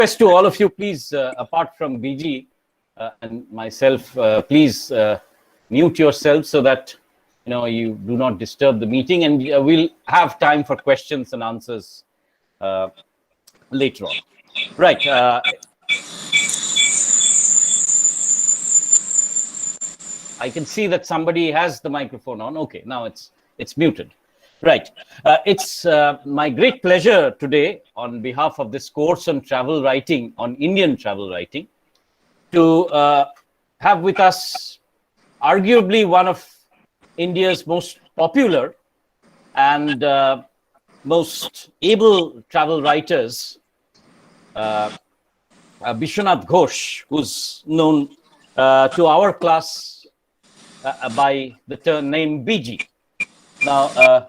Request to all of you, please, apart from BG and myself, please mute yourself so that you do not disturb the meeting, and we'll have time for questions and answers later on. Right. I can see that somebody has the microphone on. Okay, now it's muted. Right. It's my great pleasure today, on behalf of this course on travel writing, on Indian travel writing, to have with us arguably one of India's most popular and most able travel writers, Bishwanath Ghosh, who's known to our class by the name BG. Now,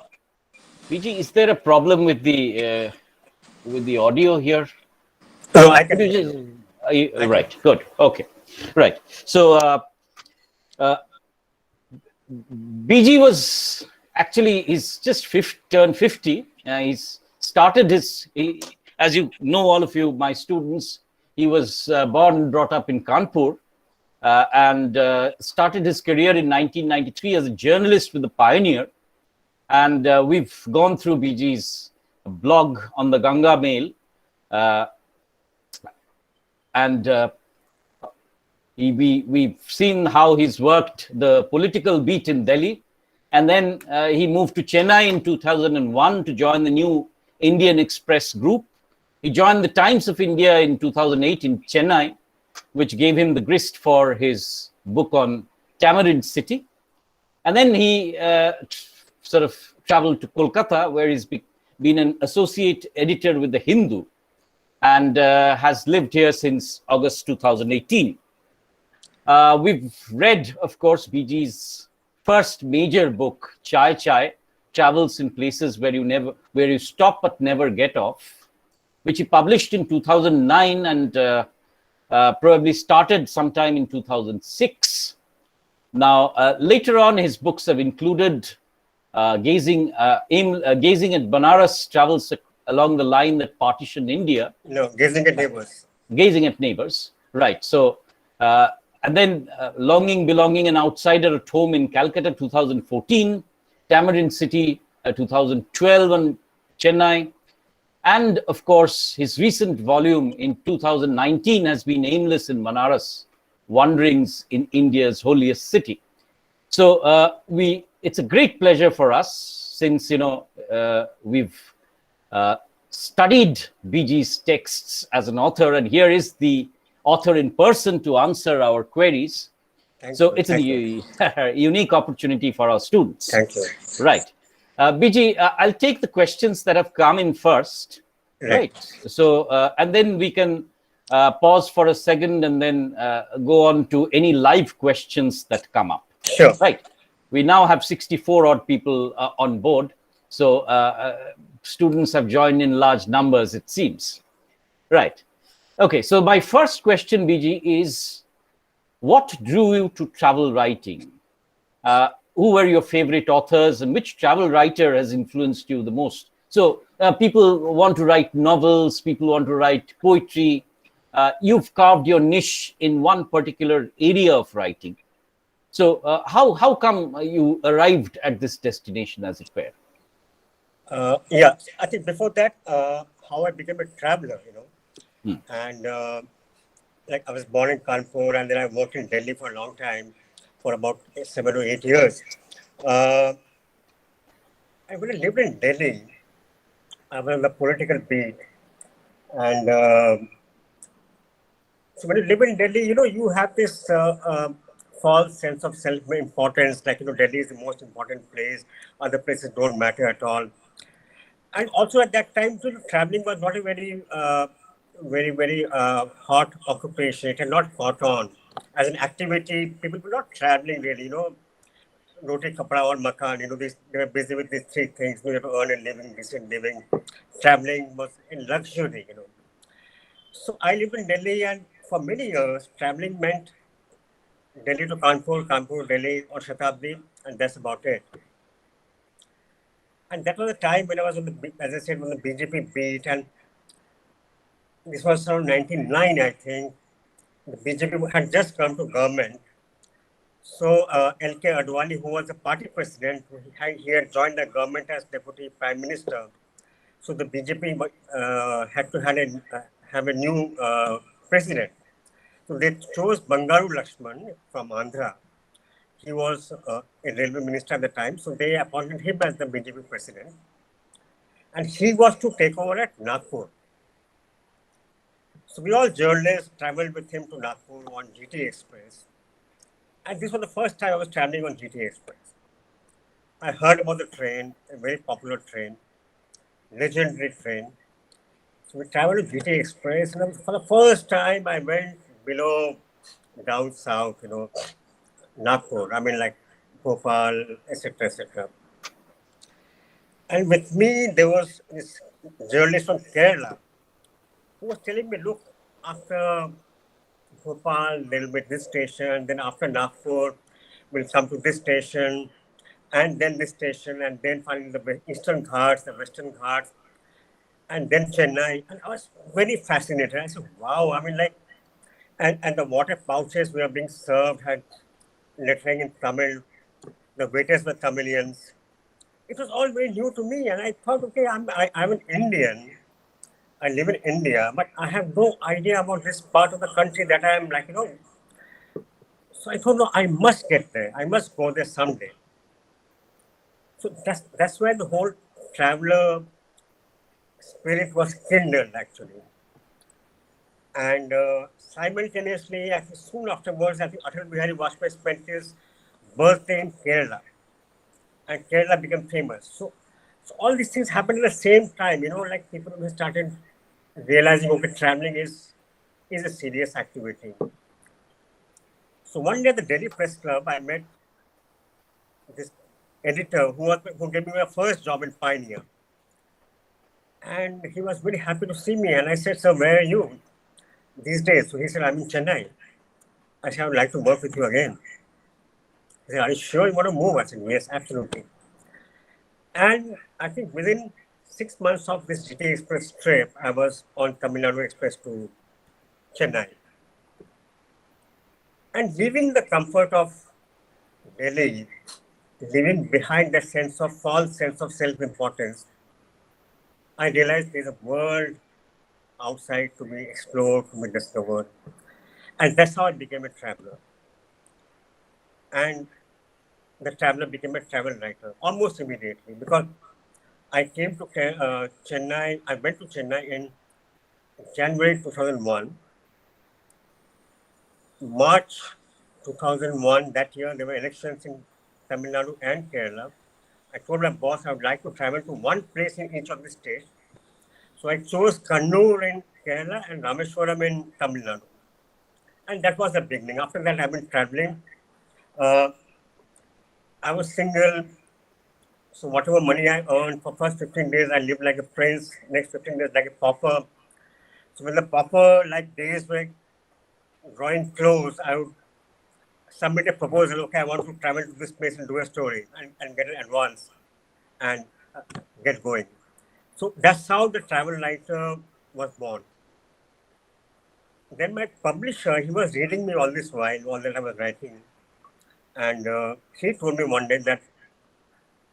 BG, is there a problem with the audio here? No, I can. Right. Good. Okay. Right. So BG was actually, he's just turned 50. He's started as you know, all of you, my students, he was born and brought up in Kanpur, and started his career in 1993 as a journalist with the Pioneer. And we've gone through BG's blog on the Ganga Mail, and we've seen how he's worked the political beat in Delhi. And then he moved to Chennai in 2001 to join the new Indian Express group. He joined the Times of India in 2008 in Chennai, which gave him the grist for his book on Tamarind City. And then he sort of traveled to Kolkata, where he's been an associate editor with the Hindu, and has lived here since August 2018. We've read, of course, BG's first major book, Chai Chai, Travels in Places Where You Stop But Never Get Off, which he published in 2009 and probably started sometime in 2006. Now, later on, his books have included Gazing at Banaras, Travels Along the Line That Partitioned India. No, Gazing at Neighbors. Gazing at Neighbors, right. So, and then Longing, Belonging, An Outsider at Home in Calcutta, 2014, Tamarind City, 2012, and Chennai. And of course, his recent volume in 2019 has been Aimless in Banaras, Wanderings in India's Holiest City. So it's a great pleasure for us, since we've studied BG's texts as an author, and here is the author in person to answer our queries. It's a unique opportunity for our students. Thank you. Right. BG, I'll take the questions that have come in first. Right. So, and then we can pause for a second and then go on to any live questions that come up. Sure. Right. We now have 64 odd people on board. So students have joined in large numbers, it seems. Right. Okay. So my first question, BG, is what drew you to travel writing? Who were your favorite authors, and which travel writer has influenced you the most? So people want to write novels, people want to write poetry. You've carved your niche in one particular area of writing. So how come you arrived at this destination, as it were? Yeah, I think before that, how I became a traveler, and like I was born in Kanpur, and then I worked in Delhi for a long time, for about 7 or 8 years. When I lived in Delhi, I was on the political beat. And so when you live in Delhi, you have this false sense of self-importance, like, Delhi is the most important place, other places don't matter at all. And also at that time, traveling was not a very hot occupation. It had not caught on. As an activity, people were not traveling really, roti, kapra, or makan, they were busy with these three things. We have to earn a living, decent living. Traveling was in luxury, So I lived in Delhi, and for many years, traveling meant Delhi to Kanpur, Kanpur, Delhi, or Shatabdi, and that's about it. And that was a time when I was as I said, on the BJP beat, and this was around 1999, I think. The BJP had just come to government. So L.K. Advani, who was the party president, he had joined the government as deputy prime minister. So the BJP had to have a new president. So they chose Bangaru Lakshman from Andhra. He was a railway minister at the time. So they appointed him as the BJP president. And he was to take over at Nagpur. So we all journalists traveled with him to Nagpur on GT Express. And this was the first time I was traveling on GT Express. I heard about the train, a very popular train, legendary train. So we traveled to GT Express, and for the first time I went below, down south, Nagpur. I mean, like Bhopal, etc., etc. And with me, there was this journalist from Kerala who was telling me, look, after Bhopal, there will be this station, then after Nagpur, we'll come to this station, and then this station, and then finally the Eastern Ghats, the Western Ghats, and then Chennai. And I was very fascinated. I said, wow, I mean, like, and the water pouches were being served had lettering in Tamil. The waiters were Tamilians. It was all very new to me, and I thought, okay, I'm an Indian. I live in India, but I have no idea about this part of the country that I am like, So I thought, no, I must get there. I must go there someday. So that's where the whole traveler spirit was kindled, actually. And simultaneously, I think soon afterwards, I think Atal Bihari Vajpayee spent his birthday in Kerala, and Kerala became famous. So all these things happened at the same time. Like people who started realizing, okay, traveling is a serious activity. So one day at the Delhi Press Club, I met this editor who gave me my first job in Pioneer. And he was very happy to see me. And I said, sir, where are you these days? So he said, I'm in Chennai. I said, I would like to work with you again. He said, are you sure you want to move? I said, yes, absolutely. And I think within 6 months of this GT Express trip, I was on Tamil Nadu Express to Chennai. And leaving the comfort of Delhi, leaving behind that false sense of self-importance, I realized there's a world outside to be explored, to be discovered. And that's how I became a traveler. And the traveler became a travel writer almost immediately because I came to Chennai. I went to Chennai in January 2001. March 2001, that year, there were elections in Tamil Nadu and Kerala. I told my boss I would like to travel to one place in each of the states. So I chose Kannur in Kerala and Rameswaram in Tamil Nadu. And that was the beginning. After that, I've been traveling. I was single. So whatever money I earned for first 15 days, I lived like a prince. Next 15 days, like a pauper. So when the pauper days were drawing close, I would submit a proposal. Okay, I want to travel to this place and do a story and get an advance and get going. So that's how the travel writer was born. Then my publisher, he was reading me all this while, all that I was writing. And he told me one day that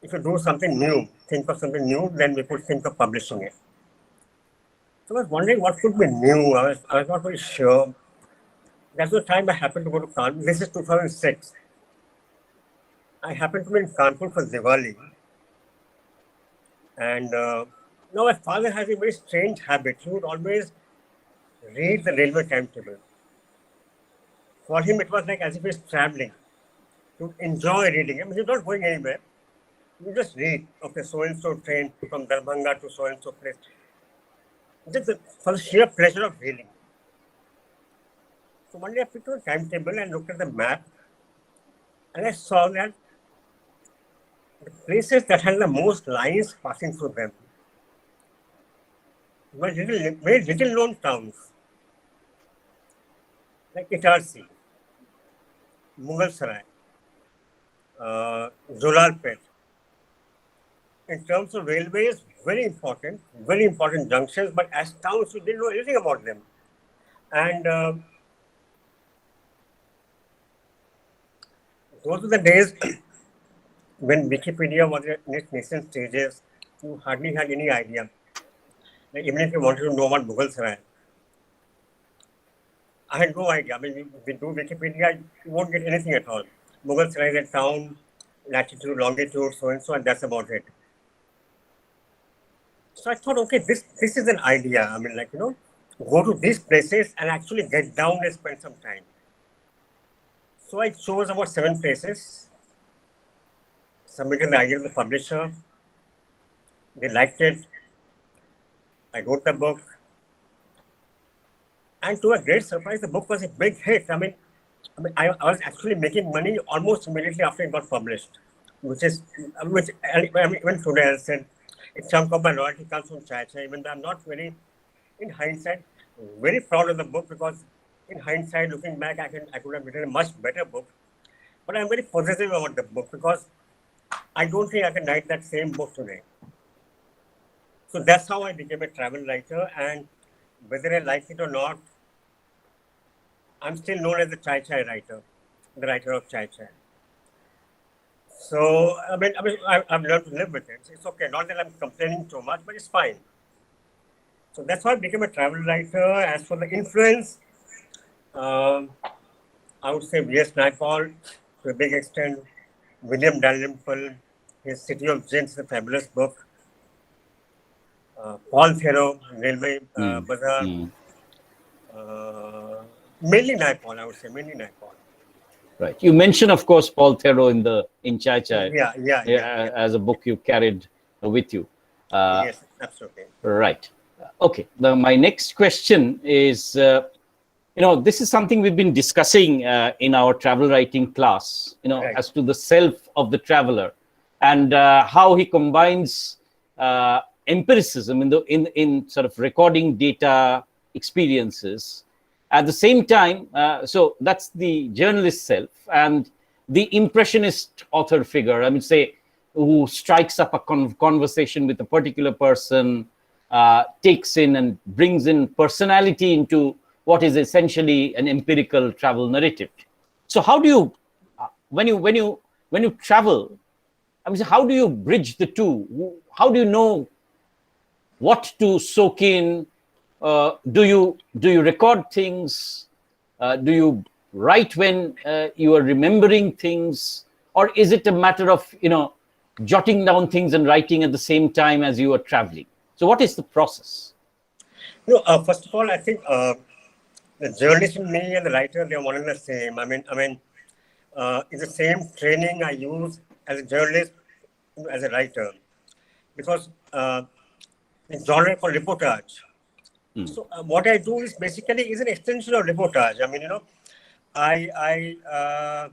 if you do something new, think of something new, then we could think of publishing it. So I was wondering what could be new. I was not very sure. That's the time I happened to go to Kanpur. This is 2006. I happened to be in Kanpur for Diwali. And now my father has a very strange habit. He would always read the railway timetable. For him, it was like as if he's traveling. He would enjoy reading. I mean, he's not going anywhere. You just read, okay, so-and-so train from Darbhanga to so-and-so place. Just for the sheer pleasure of reading. So one day I picked up a timetable and looked at the map, and I saw that the places that had the most lines passing through them were very little known towns, like Itarsi, Mughal Sarai, Jolalpet, in terms of railways, very important junctions, but as towns, you didn't know anything about them. And those were the days when Wikipedia was in its nascent stages. You hardly had any idea. Like, even if you wanted to know about Mughal Sarai, I had no idea. I mean, if you do Wikipedia, you won't get anything at all. Mughal Sarai is a town, latitude, longitude, so and so, and that's about it. So I thought, okay, this is an idea. I mean, like, go to these places and actually get down and spend some time. So I chose about 7 places, submitted the idea to the publisher. They liked it. I wrote the book. And to a great surprise, the book was a big hit. I was actually making money almost immediately after it got published, which even today I said, a chunk of my royalty comes from Chai Chai, even though I'm not very, in hindsight, very proud of the book, because in hindsight, looking back, I could have written a much better book. But I'm very positive about the book because I don't think I can write that same book today. So that's how I became a travel writer, and whether I like it or not, I'm still known as the Chai Chai writer, the writer of Chai Chai. So, I've learned to live with it. It's okay. Not that I'm complaining too much, but it's fine. So that's how I became a travel writer. As for the influence, I would say V.S. Naipaul to a big extent, William Dalrymple, his City of Gins is a fabulous book. Paul Theroux, Railway Bazaar. Mainly Naipaul, I would say, mainly Naipaul. Right. You mentioned, of course, Paul Theroux in Chai Chai. Yeah. As a book you carried with you. Yes, absolutely. Right. Okay. My next question is, this is something we've been discussing in our travel writing class, Right. as to the self of the traveler and how he combines empiricism in sort of recording data experiences. At the same time, so that's the journalist self, and the impressionist author figure, say, who strikes up a conversation with a particular person, takes in and brings in personality into what is essentially an empirical travel narrative. So how do you, when you travel, how do you bridge the two? How do you know what to soak in? Do you record things? Do you write when you are remembering things, or is it a matter of jotting down things and writing at the same time as you are traveling? So what is the process? No, first of all, I think the journalist in me and the writer, they're one and the same. It's the same training I use as a journalist, as a writer, because it's genre called reportage. So what I do is basically is an extension of reportage. I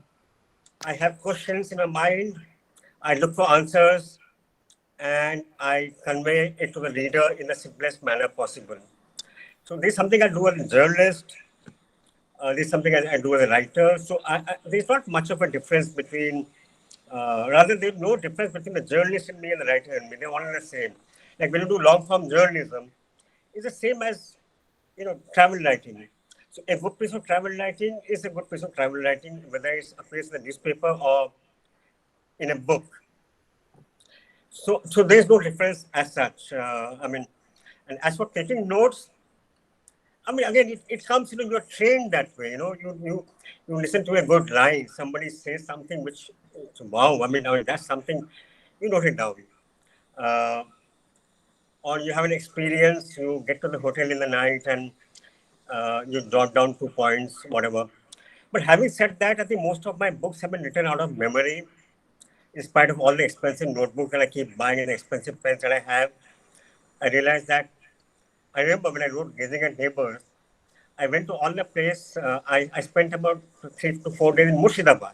have questions in my mind. I look for answers, and I convey it to the reader in the simplest manner possible. So this is something I do as a journalist. This is something I do as a writer. So there's not much of a difference between, rather there's no difference between the journalist in me and the writer in me. They're all the same. Like when you do long form journalism, it's the same as travel writing. So a good piece of travel writing is a good piece of travel writing, whether it's appears in the newspaper or in a book. So there's no difference as such. And as for taking notes, again, it comes, you're trained that way. You listen to a good line. Somebody says something which, wow, that's something, you note it down. Or you have an experience, you get to the hotel in the night and you jot down 2 points, whatever. But having said that, I think most of my books have been written out of memory, in spite of all the expensive notebooks that I keep buying and the expensive pens that I have. I realized that, I remember when I wrote Gazing at Neighbors, I went to all the place. I spent about 3 to 4 days in Murshidabad,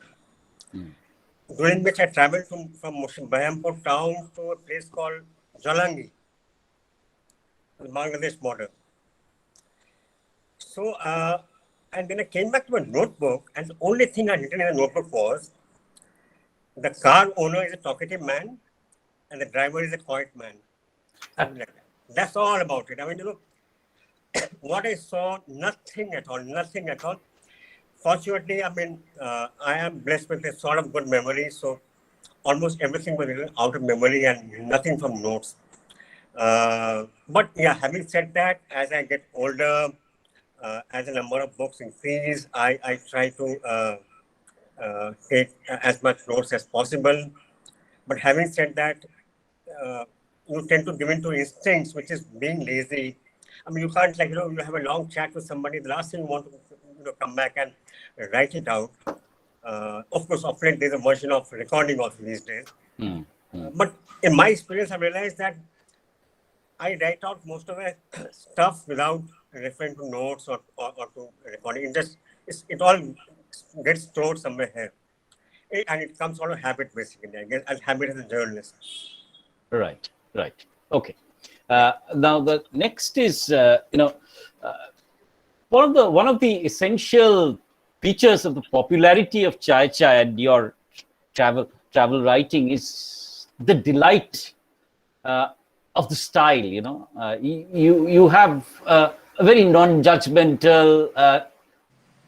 during which I traveled from Bahampur town to a place called Jalangi, the Bangladesh border. So, and then I came back to a notebook, and the only thing I written in the notebook was, the car owner is a talkative man, and the driver is a quiet man. Something like that. That's all about it. I mean, what I saw, nothing at all, nothing at all. Fortunately, I mean, I am blessed with a sort of good memory, so almost everything was written out of memory and nothing from notes. But yeah, having said that, as I get older, as the number of books increase, I try to take as much notes as possible. But having said that, uh, you tend to give in to instincts, which is being lazy. I mean, you can't like, you have a long chat with somebody. The last thing you want to, come back and write it out. Of course, often there's a version of recording also these days. But in my experience, I realized that I write out most of the stuff without referring to notes or to recording. It all gets stored somewhere here. And it comes out of habit, basically, I guess, as habit as a journalist. Right. Okay. Now the next is, one of the essential features of the popularity of Chai and your travel writing is the delight of the style. You have a very non-judgmental,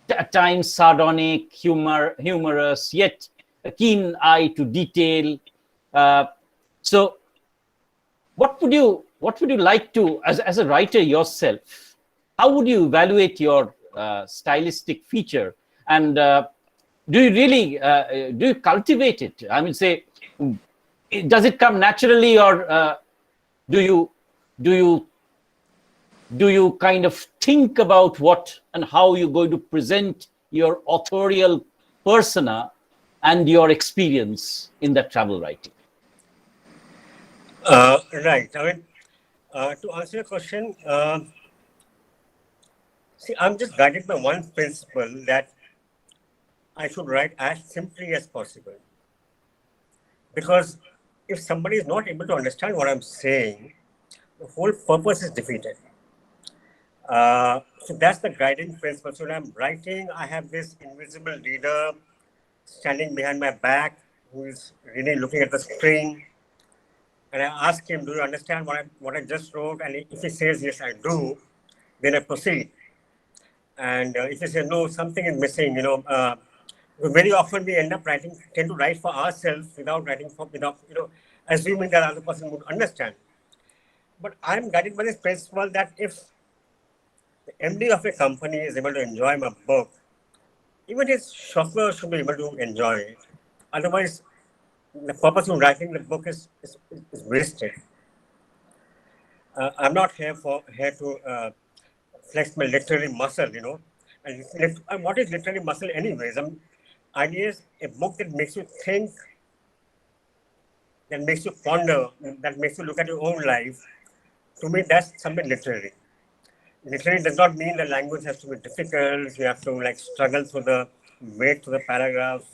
at times sardonic, humorous, yet a keen eye to detail. So, what would you like to, as a writer yourself, how would you evaluate your stylistic feature, and do you really do you cultivate it? I mean, say, does it come naturally, or do you kind of think about what and how you're going to present your authorial persona and your experience in that travel writing? Right. I mean, to answer your question, see, I'm just guided by one principle, that I should write as simply as possible. Because if somebody is not able to understand what I'm saying, the whole purpose is defeated. So that's the guiding principle. So when I'm writing, I have this invisible reader standing behind my back who is really looking at the screen. And I ask him, do you understand what I just wrote? And if he says, yes, I do, then I proceed. And if he says, no, something is missing, very often we tend to write for ourselves without assuming that the other person would understand. But I'm guided by this principle that if the MD of a company is able to enjoy my book, even his chauffeur should be able to enjoy it. Otherwise, the purpose of writing the book is wasted. I'm not here to flex my literary muscle, And what is literary muscle, anyways? Ideas, a book that makes you think, that makes you ponder, that makes you look at your own life. To me, that's something literary. Literary does not mean the language has to be difficult. You have to struggle through the paragraphs,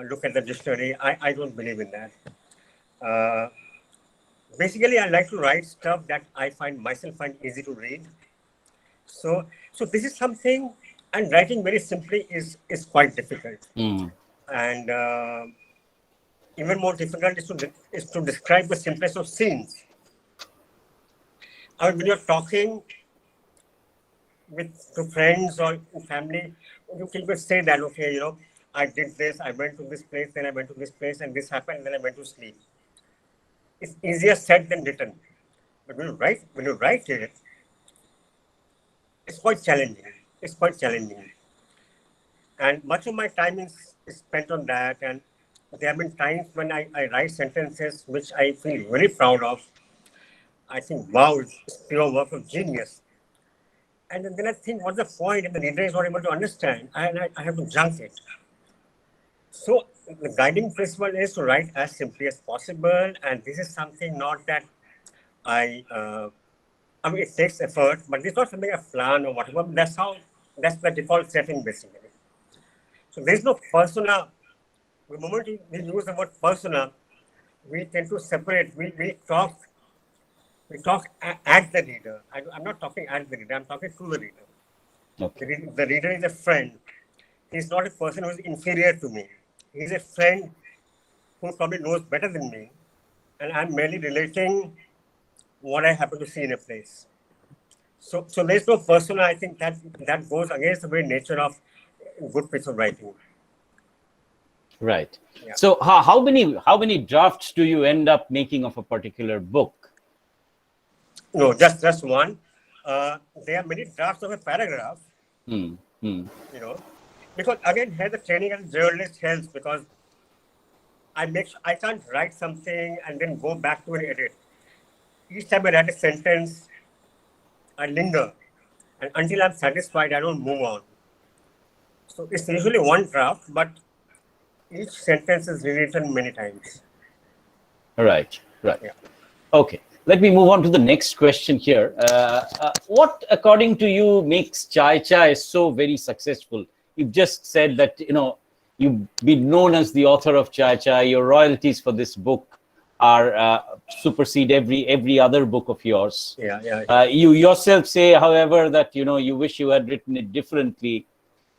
look at the dictionary. I don't believe in that. Basically, I like to write stuff that I find easy to read. So this is something, and writing very simply is quite difficult. And even more difficult is to describe the simplest of scenes. I mean, when you're talking to friends or family, you can say that, okay, I did this, I went to this place, then I went to this place, and this happened, then I went to sleep. It's easier said than written. But when you write it, it's quite challenging. And much of my time is spent on that. And there have been times when I write sentences which I feel very proud of. I think, wow, it's pure work of genius. And then I think, what's the point if the reader is not able to understand? I have to junk it. So the guiding principle is to write as simply as possible. And this is something not that I mean, it takes effort, but it's not something I plan or whatever. That's the default setting, basically. So there's no persona. The moment we use the word persona, we tend to separate. We talk at the reader. I'm not talking at the reader. I'm talking to the reader. Okay. The reader is a friend. He's not a person who is inferior to me. He's a friend who probably knows better than me, and I'm merely relating what I happen to see in a place. So there's no persona. I think that goes against the very nature of good piece of writing. Right. Yeah. So how many drafts do you end up making of a particular book? No, just one. There are many drafts of a paragraph. Hmm. Hmm. Because again, here the training as a journalist helps because I can't write something and then go back to an edit. Each time I write a sentence, I linger, and until I'm satisfied, I don't move on. So it's usually one draft, but each sentence is rewritten many times. Right. Right. Yeah. Okay. Let me move on to the next question here. What, according to you, makes Chai so very successful? You've just said that you've been known as the author of Chai. Your royalties for this book are supersede every other book of yours. Yeah. You yourself say, however, that you wish you had written it differently,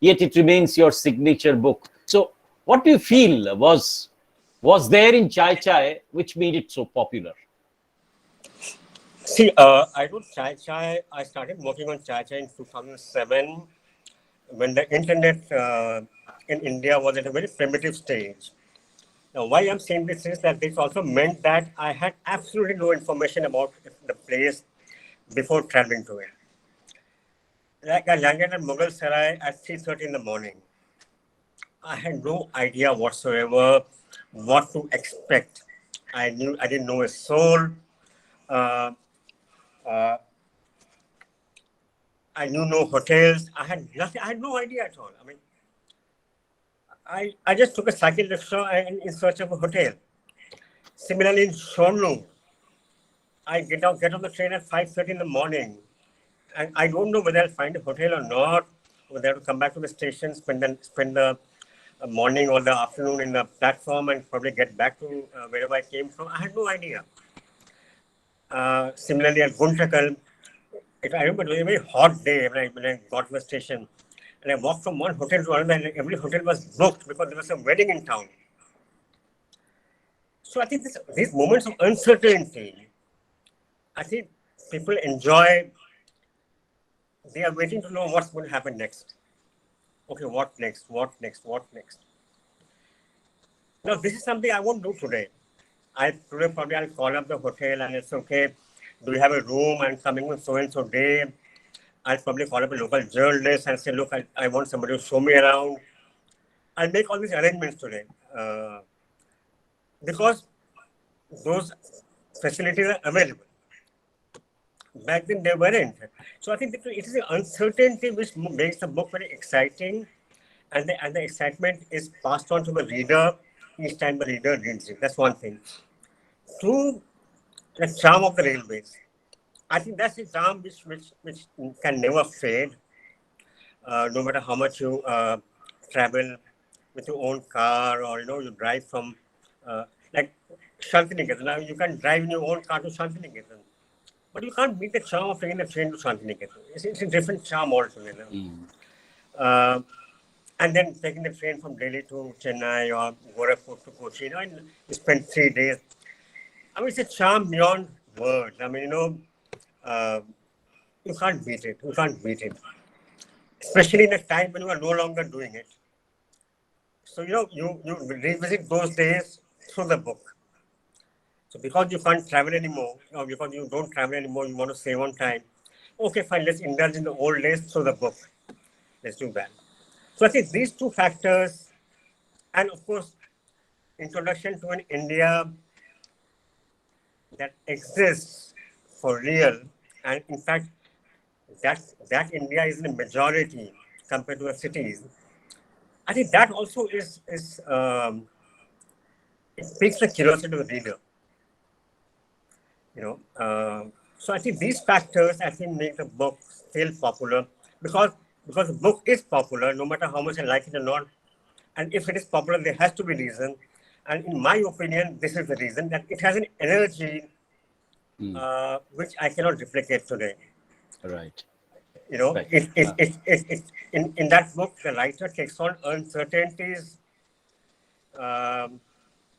yet it remains your signature book. So, what do you feel was there in Chai which made it so popular? See, I wrote Chai. I started working on Chai in 2007 when the internet in India was at a very primitive stage. Now, why I'm saying this is that this also meant that I had absolutely no information about the place before traveling to it. Like I landed at Mughal Sarai at 3:30 in the morning. I had no idea whatsoever what to expect. I didn't know a soul. Uh, uh, I knew no hotels. I had nothing. I had no idea at all. I mean, I just took a cycle rickshaw and in search of a hotel. Similarly, in Shornu, I get on the train at 5:30 in the morning, and I don't know whether I'll find a hotel or not. Whether I have to come back to the station, spend the morning or the afternoon in the platform, and probably get back to wherever I came from. I had no idea. Similarly, at Guntakal, I remember it was a very hot day when I got to the station, and I walked from one hotel to another, and every hotel was booked because there was a wedding in town. So I think these moments of uncertainty, I think people enjoy. They are waiting to know what's going to happen next. Okay, what next? What next? What next? Now, this is something I won't do today. Today probably I'll call up the hotel and it's okay. Do you have a room? I'm coming on so and so day. I'll probably call up a local journalist and say, look, I want somebody to show me around. I'll make all these arrangements today because those facilities are available. Back then they weren't. So I think it is the uncertainty which makes the book very exciting, and the excitement is passed on to the reader each time the reader reads it. That's one thing. Two, the charm of the railways. I think that's the charm which can never fade, no matter how much you travel with your own car or you drive from like Shantiniketan. Now you can drive in your own car to Shantiniketan, but you can't beat the charm of taking the train to Shantiniketan. It's a different charm altogether. Uh, and then taking the train from Delhi to Chennai or Gorakhpur to Kochi, and you spend 3 days. I mean, it's a charm beyond words. I mean, you can't beat it. You can't beat it. Especially in a time when you are no longer doing it. So, you revisit those days through the book. So because you can't travel anymore, or because you don't travel anymore, you want to save on time. Okay, fine, let's indulge in the old days through the book. Let's do that. So I think these two factors, and of course, introduction to an India that exists for real, and in fact, that India is in a majority compared to the cities. I think that also it piques the curiosity of the reader. So I think these factors make the book still popular because the book is popular no matter how much I like it or not. And if it is popular, there has to be reason. And in my opinion, this is the reason that it has an energy which I cannot replicate today. Right. Right. In that book, the writer takes on uncertainties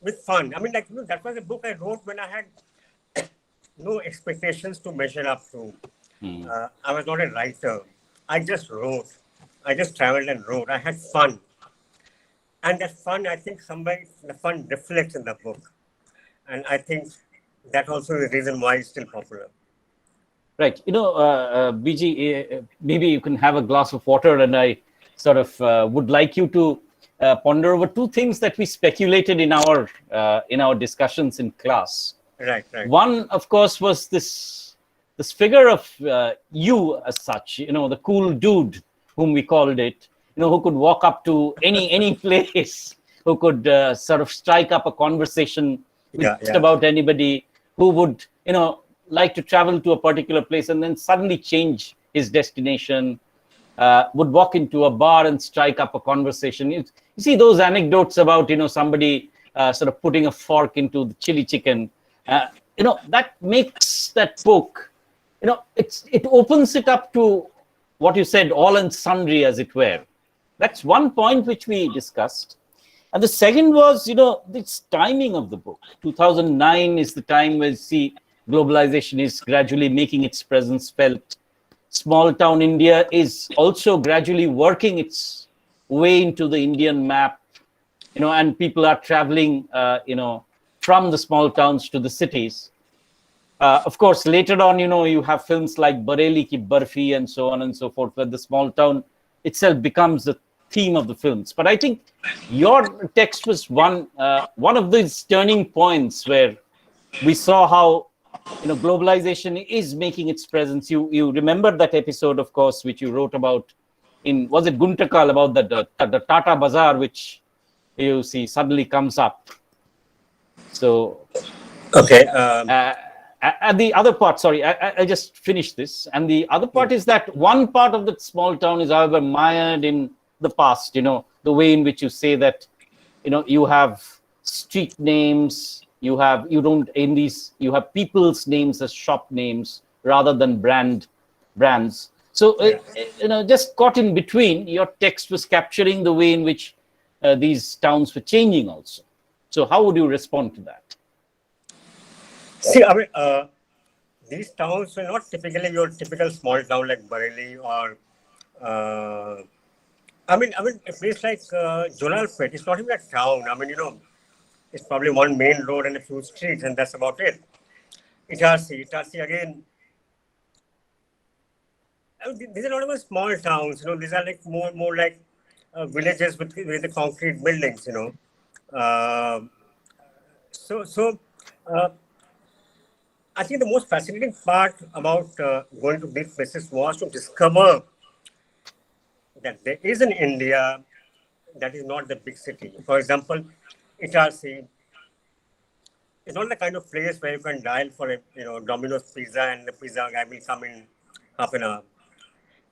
with fun. I mean, like, that was a book I wrote when I had no expectations to measure up to. I was not a writer. I just wrote. I just traveled and wrote. I had fun. And that fun, I think somewhere the fun reflects in the book. And I think that also is the reason why it's still popular. Right. BG, maybe you can have a glass of water, and I sort of would like you to ponder over two things that we speculated in our discussions in class. Right, right. One, of course, was this figure of you as such, the cool dude whom we called it, who could walk up to any place, who could sort of strike up a conversation with just about anybody, who would, like to travel to a particular place and then suddenly change his destination, would walk into a bar and strike up a conversation. You see those anecdotes about, somebody sort of putting a fork into the chili chicken. That makes that book, it opens it up to what you said, all and sundry, as it were. That's one point which we discussed. And the second was, this timing of the book. 2009 is the time where, see, globalization is gradually making its presence felt. Small town India is also gradually working its way into the Indian map, and people are traveling, from the small towns to the cities. Of course, later on, you have films like Bareilly Ki Barfi and so on and so forth, where the small town itself becomes the theme of the films. But I think your text was one of these turning points where we saw how globalization is making its presence. You remember that episode, of course, which you wrote about was it Guntakal, about the Tata Bazaar, which you see suddenly comes up. So okay. And the other part, sorry, I just finished this. And the other part is that one part of the small town is, however, mired in the past, the way in which you say that, you have street names, you have people's names as shop names rather than brands. So, just caught in between, your text was capturing the way in which these towns were changing also. So how would you respond to that? See, I mean, these towns are not typically your typical small town like Bareilly or, I mean, a place like Jalalpet. It's not even a town. I mean, it's probably one main road and a few streets, and that's about it. Itarsi again. I mean, these are not even small towns. These are like more like villages with the concrete buildings. So. I think the most fascinating part about going to these places was to discover that there is an India that is not the big city. For example, Itarsi is not the kind of place where you can dial for a Domino's pizza and the pizza guy will come in half an hour.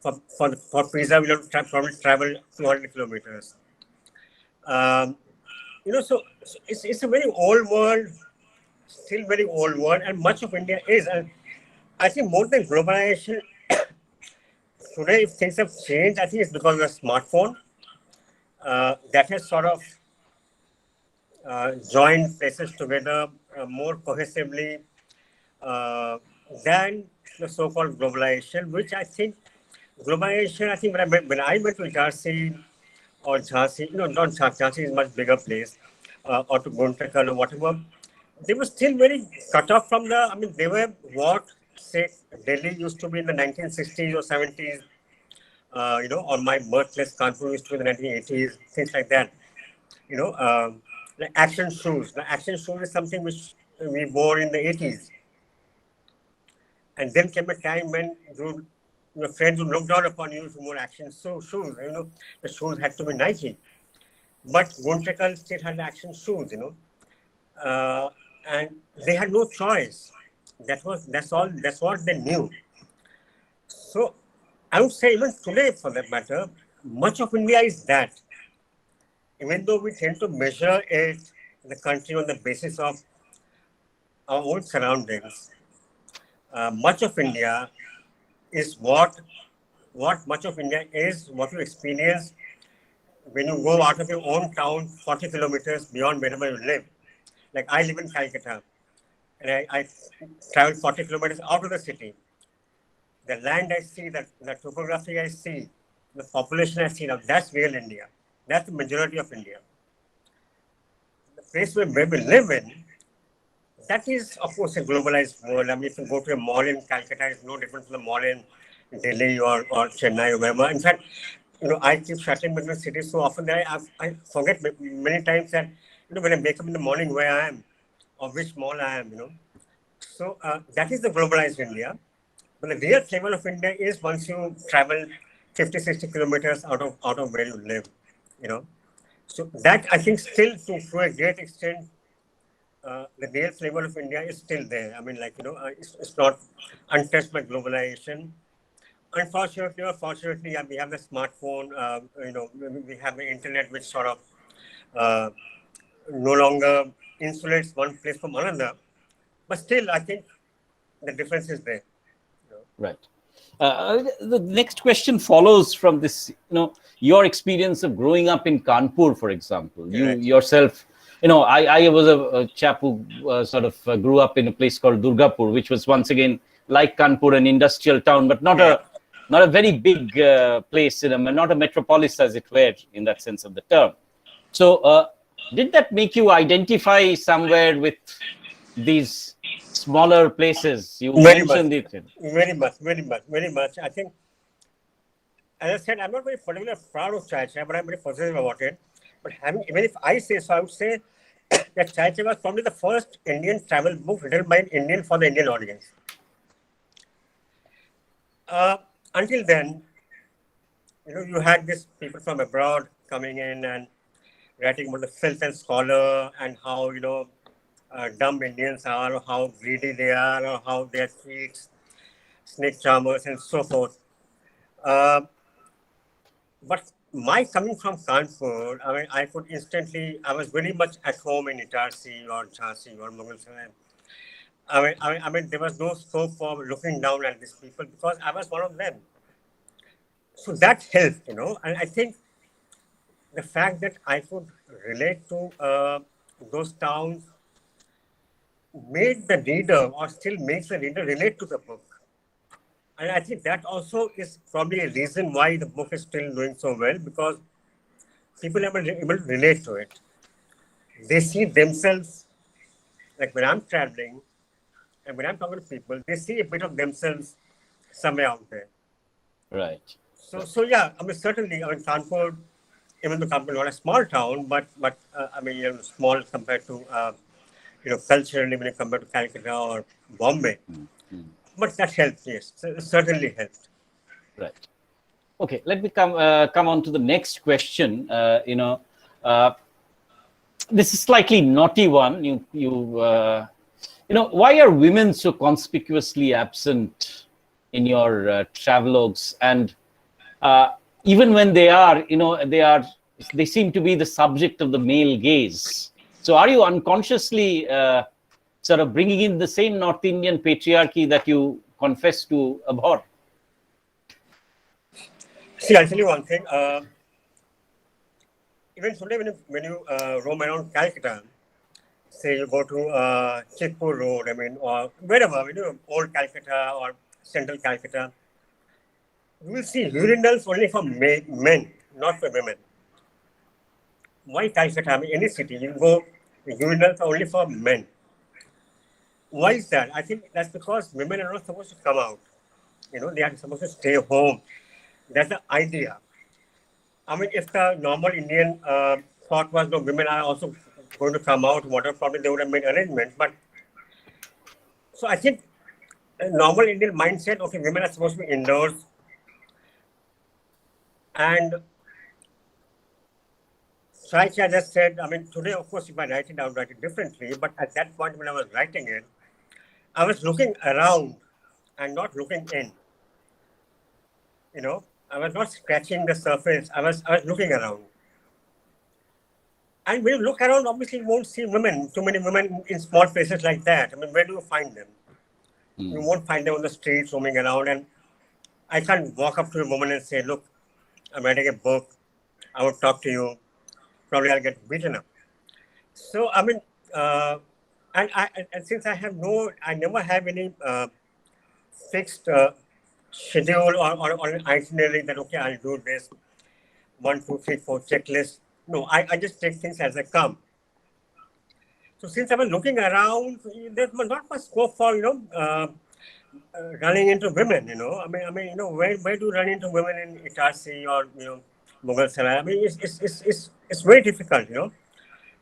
For pizza, we have to probably travel 200 kilometers. So it's a very old world. Still very old world, and much of India is. And I think more than globalization, today, if things have changed, I think it's because of the smartphone that has sort of joined places together more cohesively than the so-called globalization, which I think globalization, I think when I went to Jhansi or Jhansi, not Jhansi is a much bigger place, or to Guntakal or whatever, they were still very cut off from they were what, say, Delhi used to be in the 1960s or 70s, or my birthplace, Kanpur used to be in the 1980s, things like that. Like action shoes. The action shoes is something which we wore in the 80s. And then came a time when your friends who looked down upon you for more action shoes. The shoes had to be Nike. But Guntakal still had action shoes, and they had no choice. That's what they knew. So I would say even today, for that matter, much of India is that. Even though we tend to measure the country on the basis of our own surroundings, much of India is what much of India is, what you experience when you go out of your own town 40 kilometers beyond wherever you live. Like I live in Calcutta, and I travel 40 kilometers out of the city. The land I see, the topography I see, the population I see now, that's real India. That's the majority of India. The place where we live in, that is, of course, a globalized world. I mean, if you go to a mall in Calcutta, it's no different from the mall in Delhi or Chennai or wherever. In fact, I keep shuttling between cities so often that I forget many times that, when I wake up in the morning where I am or which mall I am. So that is the globalized India. But the real flavor of India is once you travel 50, 60 kilometers out of where you live, you know. So that I think still to a great extent, the real flavor of India is still there. I mean, it's not untouched by globalization. Unfortunately or fortunately, we have the smartphone, we have the internet which sort of uh, no longer insulates one place from another. But still, I think the difference is there. Right. The next question follows from this, your experience of growing up in Kanpur, for example. You Right. yourself, I was a chap who sort of grew up in a place called Durgapur, which was once again like Kanpur, an industrial town, but not a very big place, not a metropolis as it were in that sense of the term. So did that make you identify somewhere with these smaller places? You Very much, mentioned it. very much, very much, very much. I think, as I said, I'm not very particularly proud of Chai Chai, but I'm very positive about it. But even if I say so, I would say that Chai Chai was probably the first Indian travel book written by an Indian for the Indian audience. Until then, you had these people from abroad coming in and writing about the filth and squalor and how, dumb Indians are, or how greedy they are, or how they are cheats, snake charmers, and so forth. But my coming from Kanpur, I mean, I was very much at home in Itarsi or Jhansi or Mughal Sarai. I mean, there was no scope for looking down at these people because I was one of them. So that helped, and I think the fact that I could relate to those towns made the reader, or still makes the reader, relate to the book. And I think that also is probably a reason why the book is still doing so well, because people are able to relate to it. They see themselves, like when I'm traveling and when I'm talking to people, they see a bit of themselves somewhere out there. Right. So yeah, I mean, certainly, Kanpur, even though Kanpur is not a small town, but I mean, small compared to, culturally, when you compare to Calcutta or Bombay. But that helps, yes. It certainly helped. Right. Okay, let me come on to the next question. This is slightly naughty one. Why are women so conspicuously absent in your travelogues? And even when they are, they seem to be the subject of the male gaze. So are you unconsciously sort of bringing in the same North Indian patriarchy that you confess to abhor? See, I'll tell you one thing. Even today, when you roam around Calcutta, say you go to Chitpur Road, or wherever, old Calcutta or central Calcutta, you will see urinals only for men, not for women. Why Calcutta? I mean, any city, you go, urinals are only for men. Why is that? I think that's because women are not supposed to come out. They are supposed to stay home. That's the idea. I mean, if the normal Indian thought was, no, women are also going to come out, whatever, probably they would have made arrangements. But so I think a normal Indian mindset, okay, women are supposed to be indoors. And so I just said, I mean, today, of course, if I write it, I would write it differently. But at that point, when I was writing it, I was looking around and not looking in. I was not scratching the surface. I was looking around. And when you look around, obviously you won't see too many women in small places like that. I mean, where do you find them? You won't find them on the streets roaming around. And I can't walk up to a woman and say, look, I'm writing a book. I will talk to you. Probably I'll get beaten up. So, I mean, And since I never have any fixed schedule or an itinerary that okay, I'll do this 1, 2, 3, 4 checklist. No, I just take things as they come. So since I was looking around, there's not much scope for running into women. Where do you run into women in Itarsi or Mughal Sarai? I mean, it's very difficult.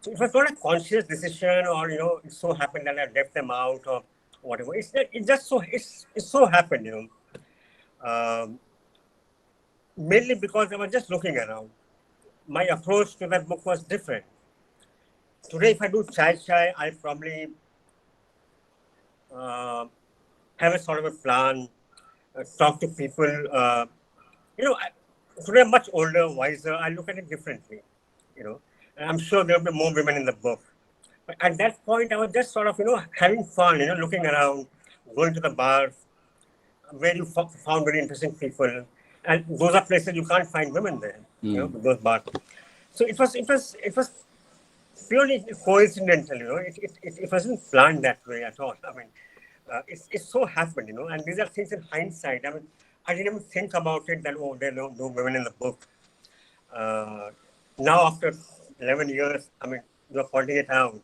So it was not a conscious decision, or it so happened that I left them out or whatever. It just so happened. Mainly because I was just looking around. My approach to that book was different. Today, if I do chai, I'll probably uh, have a sort of a plan, talk to people. Today I'm much older, wiser. I look at it differently. And I'm sure there'll be more women in the book. But at that point, I was just sort of, having fun, looking around, going to the bars, where you found very interesting people. And those are places you can't find women there, those bars. So it was purely coincidental, it wasn't planned that way at all. I mean, it so happened, and these are things in hindsight. I mean, I didn't even think about it that, oh, there are no women in the book. Now, after 11 years, I mean, you're pointing it out.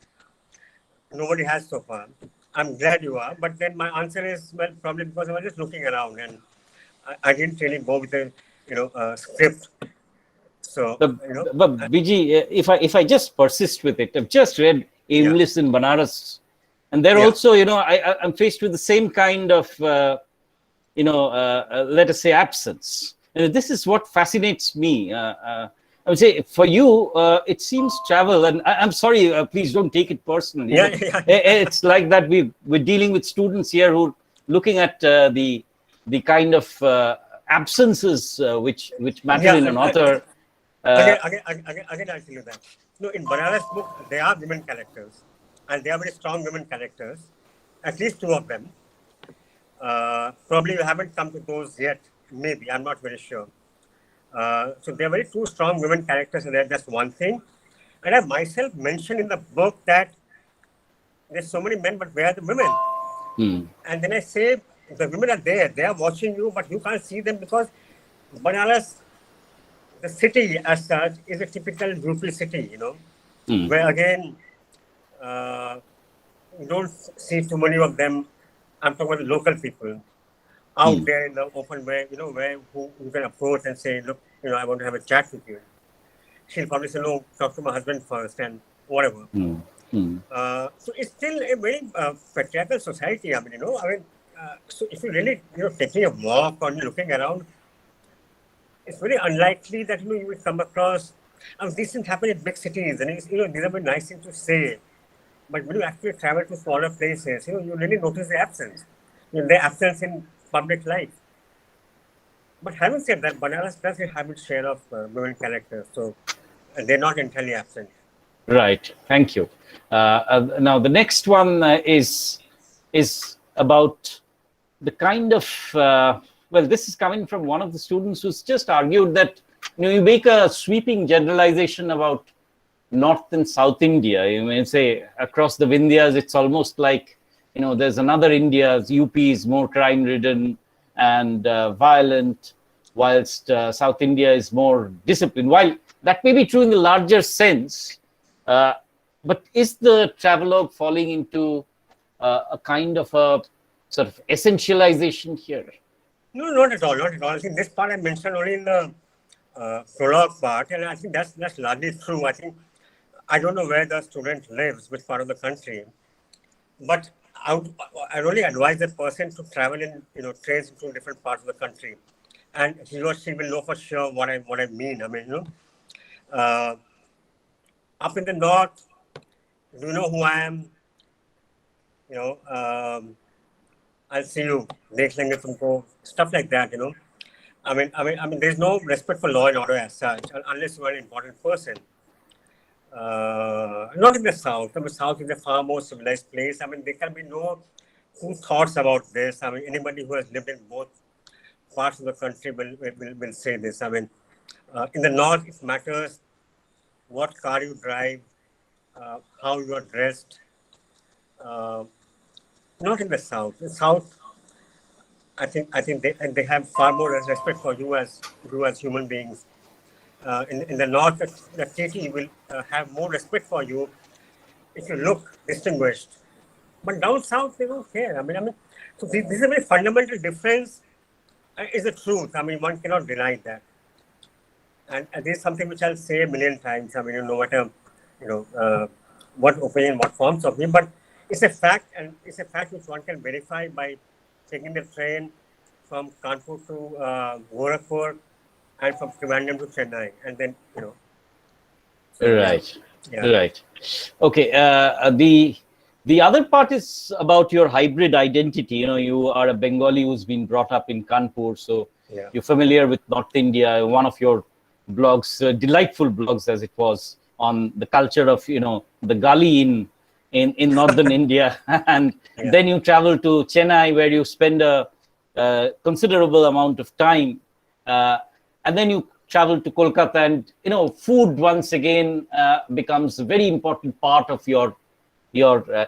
Nobody has so far. I'm glad you are, but then my answer is, well, probably because I was just looking around and I didn't really go with the, script. So, But Biji, if I just persist with it, I've just read Aimless in Banaras, and there also, I'm faced with the same kind of, let us say, absence. This is what fascinates me. I would say for you, it seems travel, and I'm sorry, please don't take it personally. It's like that we're dealing with students here who are looking at the kind of absences which matter in an author. Again, I'll tell you that. No, in Banaras book, there are women characters, and they are very strong women characters. At least two of them. Probably you haven't come to those yet. Maybe, I'm not very sure. So there are very two strong women characters, and that's one thing. And I myself mentioned in the book that there's so many men, but where are the women? And then I say the women are there. They are watching you, but you can't see them because Banaras, the city as such, is a typical UP city, where again, you don't see too many of them. I'm talking about the local people out there in the open where, who you can approach and say, look, I want to have a chat with you. She'll probably say, no, talk to my husband first and whatever. So it's still a very patriarchal society. I mean, so if you really, taking a walk or looking around, it's very unlikely that you will come across. These things happen in big cities, and these are very nice things to say. But when you actually travel to smaller places, you really notice the absence. The absence in public life. But having said that, Banaras does have its share of women characters, so they're not entirely absent. Right. Thank you. Now the next one is about the kind of well, this is coming from one of the students who's just argued that you make a sweeping generalization about North and South India. You may say across the Vindhyas, it's almost like there's another India. UP is more crime-ridden and violent, whilst South India is more disciplined. While that may be true in the larger sense, but is the travelogue falling into a kind of a sort of essentialization here? No, not at all. Not at all. I think this part I mentioned only in the prologue part, and I think that's largely true. I don't know where the student lives, which part of the country, but I only advise a person to travel in trains to different parts of the country, and he or she will know for sure what I mean. I mean, up in the north, do you know who I am? I'll see you. Dekh lenge tumko. Stuff like that. I mean, there's no respect for law and order as such, unless you're an important person. Not in the south. The south is a far more civilized place. I mean, there can be no thoughts about this. I mean, anybody who has lived in both parts of the country will say this. I mean, in the north, it matters what car you drive, how you are dressed, not in the South. The South, I think they have far more respect for you as human beings. In the North, the treaty will have more respect for you if you look distinguished. But down south, they don't care. So this is a very fundamental difference. Is the truth. One cannot deny that. And this is something which I'll say a million times. No matter, what opinion, what forms of me, but it's a fact, and it's a fact which one can verify by taking the train from Kanpur to Gorakhpur and from Trivandrum to Chennai, and then, So, Right. Yeah. Right. Okay. The other part is about your hybrid identity. You are a Bengali who's been brought up in Kanpur, so Yeah. you're familiar with North India. One of your blogs, delightful blogs as it was, on the culture of the gully in northern India, and Yeah. then you travel to Chennai, where you spend a considerable amount of time, and then you travel to Kolkata, and food once again becomes a very important part of your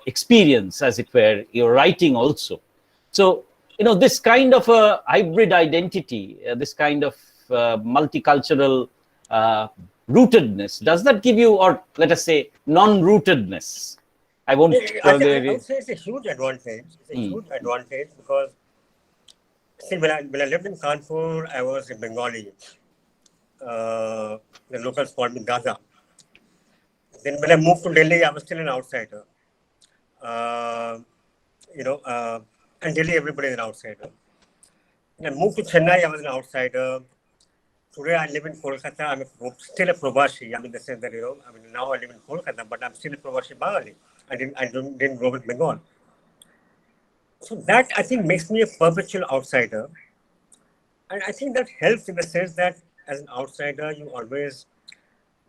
experience, as it were, your writing also. So this kind of a hybrid identity, this kind of multicultural rootedness, does that give you, or let us say non-rootedness? I won't. I would say it's a huge advantage. It's a huge advantage because, see, when I lived in Kanpur, I was a Bengali. The locals called me Dada. Then when I moved to Delhi, I was still an outsider. And Delhi, everybody is an outsider. When I moved to Chennai, I was an outsider. Today, I live in Kolkata. I'm still a Probashi. The sense that, now I live in Kolkata, but I'm still a Probashi Bengali. I didn't grow up in Bengal. So that, I think, makes me a perpetual outsider. And I think that helps in the sense that as an outsider, you always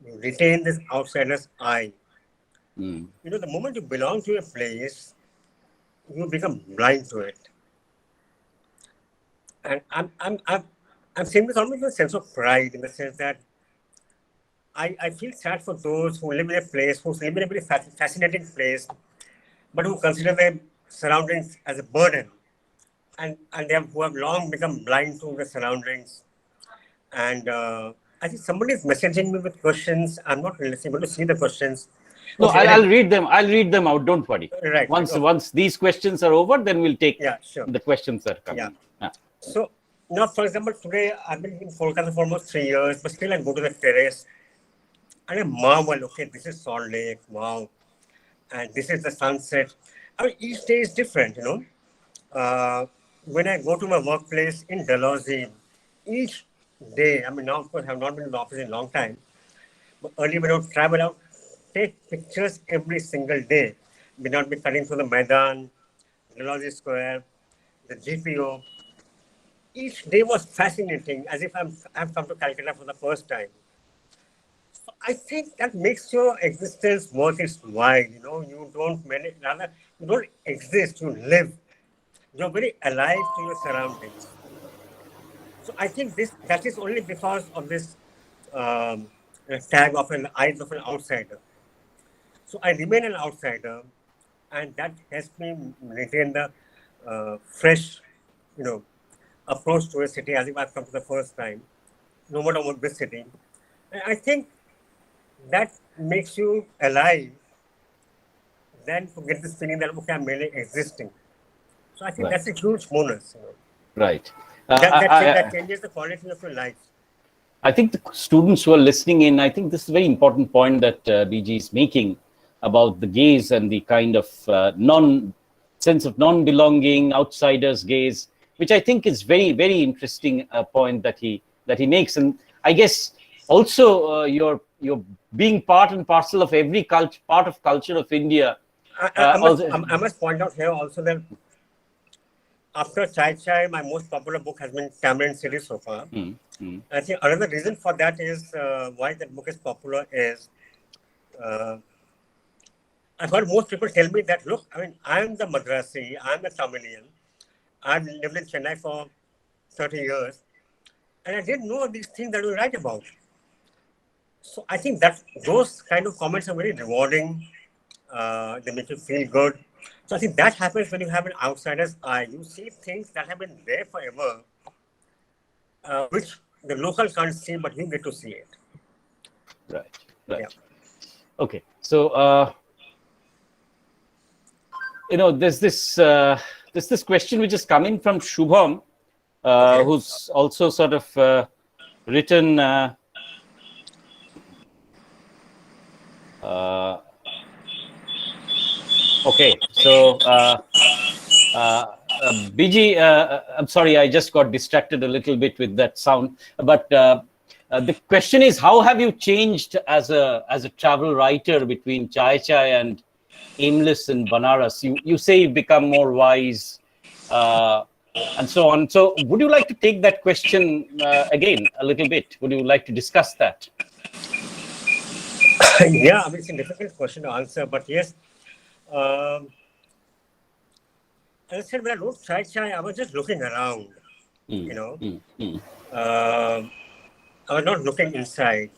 retain this outsider's eye. The moment you belong to a place, you become blind to it. And I'm saying this almost with a sense of pride, in the sense that I feel sad for those who live in a place, who live in a very fascinating place, but who consider their surroundings as a burden, and who have long become blind to the surroundings. And I think somebody is messaging me with questions. I'm not really able to see the questions. No, Okay, I'll read them. I'll read them out. Don't worry. Right. Once these questions are over, then we'll take Sure. the questions that are coming. Yeah. So now, for example, today I've been in Kolkata for almost 3 years, but still I go to the terrace and I marvel. Okay, this is Salt Lake. Wow, and this is the sunset. Each day is different. When I go to my workplace in Dalhousie, each day. Now of course I have not been in the office in a long time. But earlier when I would travel out, take pictures every single day. May not be cutting through the Maidan, Dalhousie Square, the GPO. Each day was fascinating, as if I've come to Calcutta for the first time. So I think that makes your existence worth its while. You don't you don't exist, you live. You're very alive to your surroundings. So I think that is only because of this tag of an eyes of an outsider. So I remain an outsider, and that helps me retain the fresh, approach to a city as if I've come for the first time, no matter what this city. And I think that makes you alive, then to get this feeling that, okay, I'm merely existing. So I think that's a huge bonus. Right. That changes the quality of your life. I think the students who are listening in, I think this is a very important point that BG is making about the gaze and the kind of sense of non-belonging, outsiders gaze, which I think is very, very interesting point that he makes. And I guess also you're being part and parcel of every part of culture of India. I must point out here also that after Chai Chai, my most popular book has been Tamarind City so far. I think another reason for that is why that book is popular is I've heard most people tell me that, look, I'm the Madrasi, I'm a Tamilian. I've lived in Chennai for 30 years, and I didn't know these things that you write about. So I think that those kind of comments are very rewarding. They make you feel good. So I think that happens when you have an outsider's eye. You see things that have been there forever, which the local can't see, but you get to see it. Right. Right. Yeah. Okay. So, there's this question which is coming from Shubham, Okay. who's also sort of written. Okay, so BG, I'm sorry, I just got distracted a little bit with that sound. But the question is, how have you changed as a travel writer between Chai Chai and Aimless in Banaras? You say you've become more wise, and so on. So, would you like to take that question again a little bit? Would you like to discuss that? Yeah, I mean, it's a difficult question to answer, but yes. Um, as I said, when I wrote Chai Chai, I was just looking around, you know. Um I was not looking inside.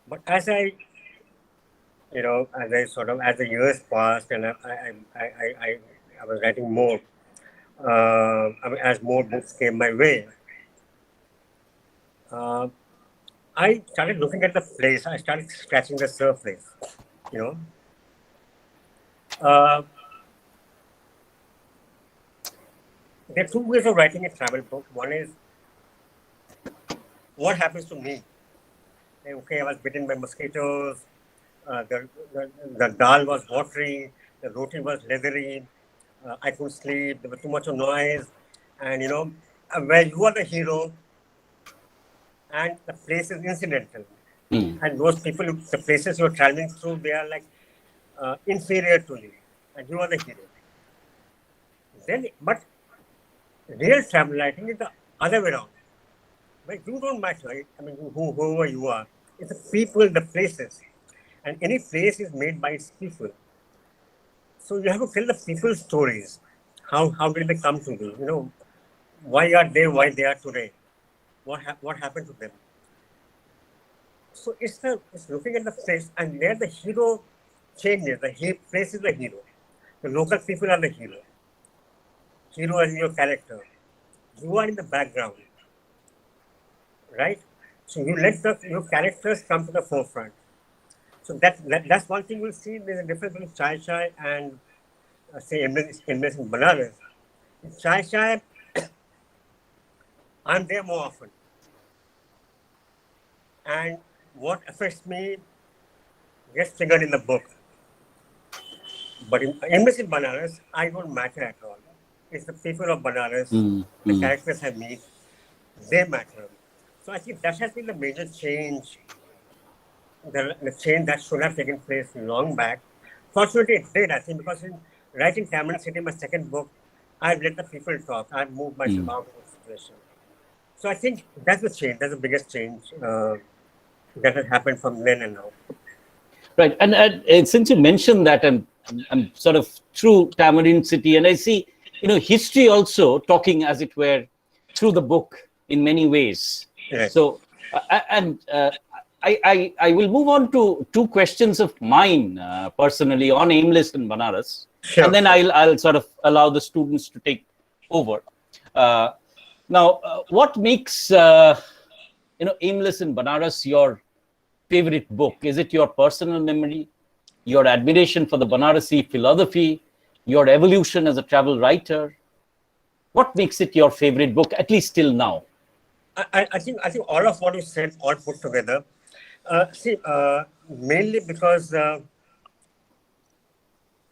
But as the years passed and I was writing more, as more books came my way, uh, I started looking at the place. I started scratching the surface, you know. Uh, there are two ways of writing a travel book. One is what happens to me. Okay, I was bitten by mosquitoes. The dal was watery. The roti was leathery. I couldn't sleep. There was too much of noise. And, where you are the hero and the place is incidental. And those people, the places you're traveling through, they are like inferior to you. And you are the hero. But real travel writing is the other way around. But you don't matter, right? I mean, whoever you are. It's the people, the places. And any place is made by its people. So you have to tell the people's stories. How did they come to be? Why are they why they are today? What happened to them? So it's looking at the place, and there the hero changes. The place is the hero. The local people are the hero. Hero is your character. You are in the background, right? So you let your characters come to the forefront. So that's one thing we'll see. There's a difference between Chai Chai and say Embrace in Banaras. In Chai Chai, I'm there more often. And what affects me gets figured in the book. But in Embrace in Banaras, I don't matter at all. It's the people of Banaras, the characters I meet, they matter. So I think that has been the major change, the change that should have taken place long back. Fortunately, it did, I think, because in writing Tamil City, my second book, I've let the people talk. I've moved myself out of the situation. So I think that's the change. That's the biggest change that has happened from then and now. Right, and since you mentioned that, I'm sort of through Tamarind City, and I see, history also talking, as it were, through the book in many ways. Yes. So, I will move on to two questions of mine personally on Aimless and Banaras, Sure. and then I'll sort of allow the students to take over. Now, what makes Aimless and Banaras your favorite book? Is it your personal memory, your admiration for the Banarasi philosophy, your evolution as a travel writer? What makes it your favorite book, at least till now? I think all of what you said, all put together. Mainly because I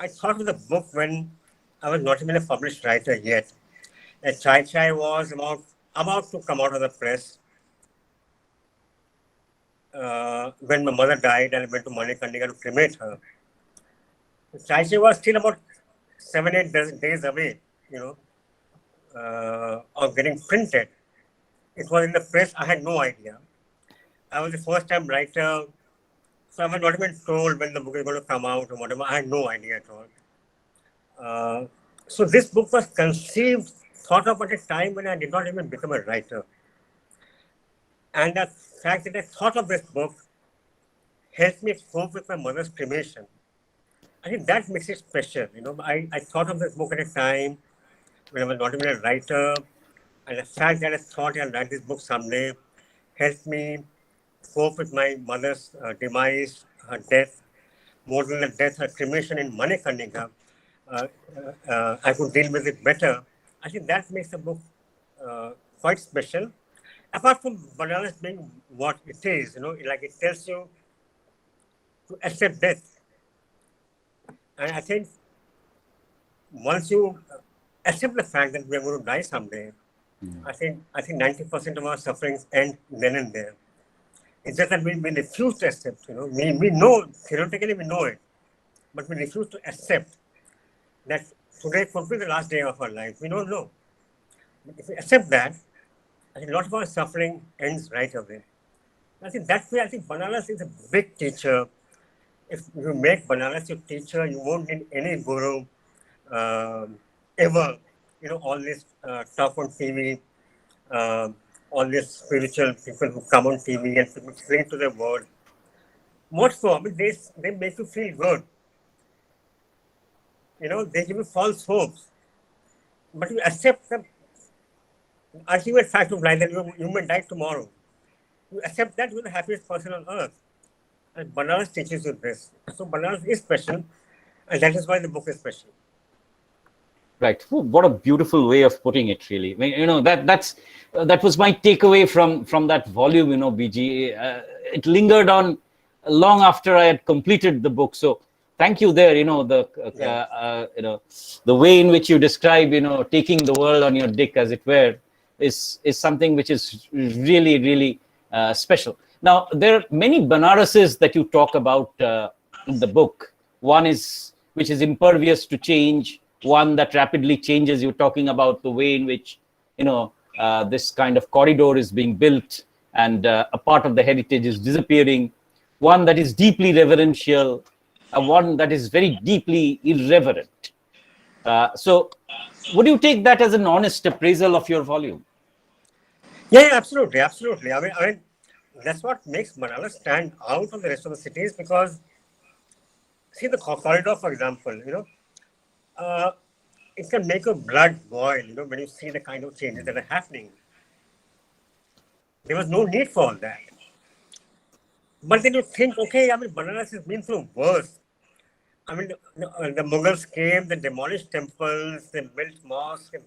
thought of the book when I was not even a published writer yet. And Chai Chai was about to come out of the press. When my mother died and I went to Manikarnika to cremate her. Chai Chai was still about 7-8 days away, of getting printed. It was in the press. I had no idea. I was the first time writer, so I was not even told when the book is going to come out or whatever. I had no idea at all. So this book was thought of at a time when I did not even become a writer. And the fact that I thought of this book helped me cope with my mother's cremation. I think that makes it special. I thought of this book at a time when I was not even a writer, and the fact that I thought I'll write this book someday helped me cope with my mother's demise, her death, more than the death, her cremation in Manikarnika. I could deal with it better. I think that makes the book quite special. Apart from Banaras being what it is, like it tells you to accept death. And I think once you accept the fact that we are going to die someday, I think 90% of our sufferings end then and there. It's just that we refuse to accept. We know theoretically we know it, but we refuse to accept that today could be the last day of our life. We don't know. But if we accept that, I think a lot of our suffering ends right away. I think that way, I think Banaras is a big teacher. If you make Banaras your teacher, you won't need any guru ever. All this talk on TV, all these spiritual people who come on TV and people cling to their word. What for? I mean, they make you feel good. They give you false hopes. But you accept the ultimate fact of life that you may die tomorrow. You accept that you're the happiest person on earth. And Banaras teaches you this. So Banaras is special, and that is why the book is special. Right. What a beautiful way of putting it, really. I mean, that was my takeaway from that volume, BG. It lingered on long after I had completed the book. So thank you there. The way in which you describe, taking the world on your dick, as it were, is something which is really, really special. Now, there are many Banarases that you talk about in the book. One is which is impervious to change. One that rapidly changes. You're talking about the way in which this kind of corridor is being built, and a part of the heritage is disappearing. One that is deeply reverential, one that is very deeply irreverent. So, would you take that as an honest appraisal of your volume? Yeah, absolutely, absolutely. I mean, that's what makes Banaras stand out from the rest of the cities, because see the corridor, for example, it can make your blood boil, when you see the kind of changes that are happening. There was no need for all that. But then you think, okay, I mean, Banaras has been through worse. I mean, the Mughals came, they demolished temples, they built mosques, and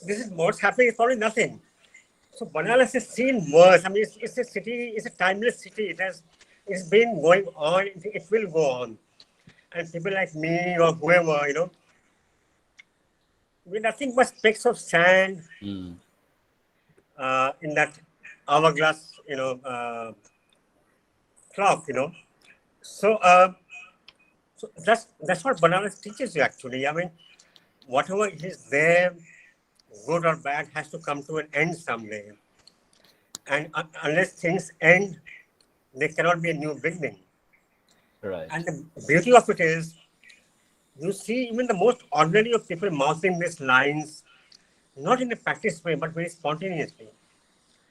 this is what's happening. It's probably nothing. So Banaras has seen worse. I mean, it's a city, it's a timeless city. It's been going on, it will go on. And people like me or whoever, with nothing but specks of sand in that hourglass, clock, So, so that's what Banaras teaches you, actually. I mean, whatever is there, good or bad, has to come to an end someday. And unless things end, there cannot be a new beginning. Right. And the beauty of it is, you see even the most ordinary of people mouthing these lines, not in a practiced way, but very spontaneously.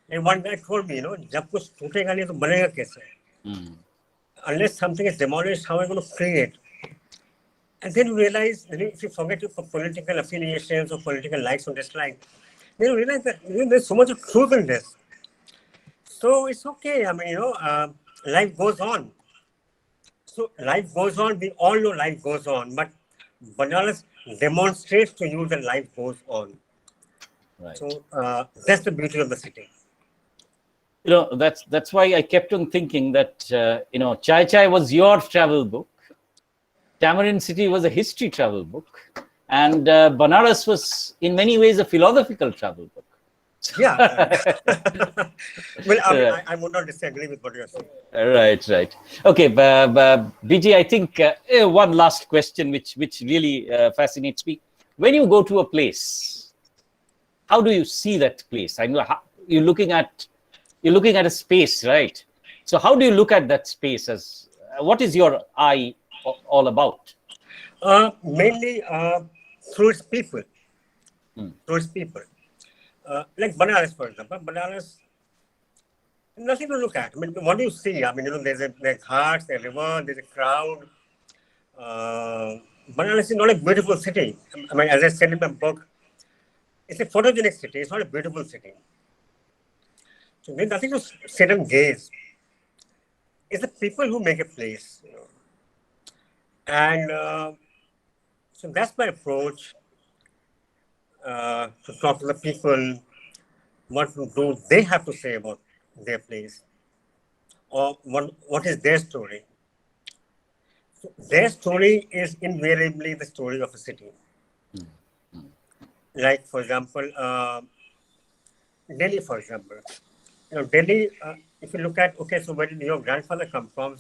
And one guy told me, जब कुछ टूटेगा नहीं तो बनेगा कैसे? Unless something is demolished, how are you going to create? And then you realize, if you forget your political affiliations or political likes or dislikes, then you realize that there's so much of truth in this. So it's okay. I mean, life goes on. So life goes on. We all know life goes on, but Banaras demonstrates to you that life goes on. Right. So that's the beauty of the city. That's why I kept on thinking that Chai Chai was your travel book, Tamarind City was a history travel book, and Banaras was in many ways a philosophical travel book. Yeah. Well, I would not disagree with what you're saying. Right. Okay, BG, I think one last question which really fascinates me. When you go to a place, how do you see that place? I know you're looking at a space, right? So how do you look at that space? As what is your eye all about? Mainly through its people. Through its people. Like Banaras, for example. Banaras, nothing to look at. I mean, what do you see? I mean, there's ghats, there's a river, there's a crowd. Banaras is not a beautiful city. I mean, as I said in my book, it's a photogenic city. It's not a beautiful city. So there's nothing to sit and gaze. It's the people who make a place, you know. And so that's my approach, to talk to the people, what do they have to say about their place, or what is their story. So their story is invariably the story of a city. Like, for example, Delhi, for example. You know, Delhi, if you look at, okay, so where did your grandfather come from?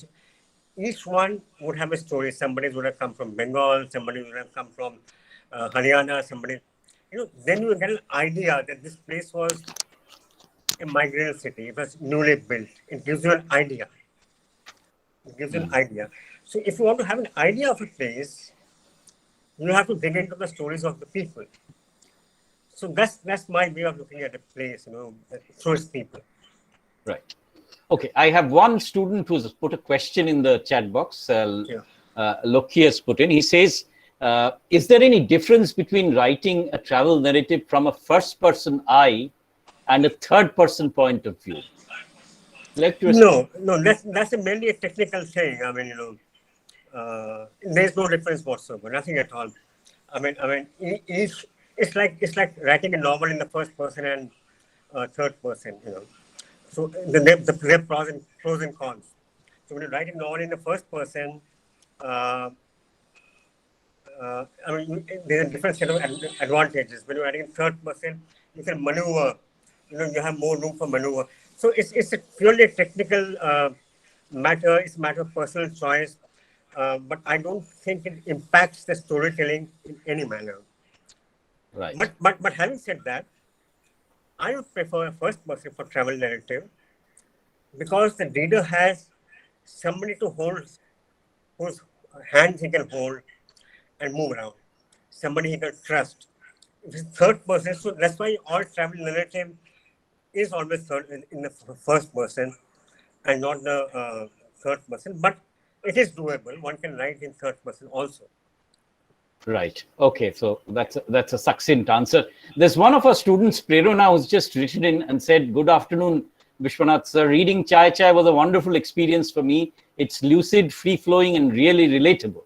Each one would have a story. Somebody would have come from Bengal, somebody would have come from Haryana, somebody, you know, then you get an idea that this place was a migrant city. It was newly built. It gives you an idea. It gives you an idea. So if you want to have an idea of a place, you have to dig into the stories of the people. So that's my way of looking at a place, you know, through its people. Right. Okay. I have one student who's put a question in the chat box. Loki has put in. He says, is there any difference between writing a travel narrative from a first-person eye and a third-person point of view? No, that's mainly a technical thing. I mean, you know, there's no difference whatsoever, nothing at all. I mean, each it's like writing a novel in the first person and third person. You know, so there are pros and cons. So when you write a novel in the first person, I mean, there's a different set of advantages. When you're writing in third person, you can maneuver. You know, you have more room for maneuver. So it's a purely technical matter. It's a matter of personal choice. But I don't think it impacts the storytelling in any manner. Right. But having said that, I would prefer a first person for travel narrative because the reader has somebody to hold, whose hands he can hold and move around. Somebody he can trust. If it's third person, so that's why all travel narrative is always third in the first person and not the third person. But it is doable. One can write in third person also. Right. Okay. So that's a succinct answer. There's one of our students, Prerona, who's just written in and said, "Good afternoon, Bishwanath sir. Reading Chai Chai was a wonderful experience for me. It's lucid, free-flowing, and really relatable.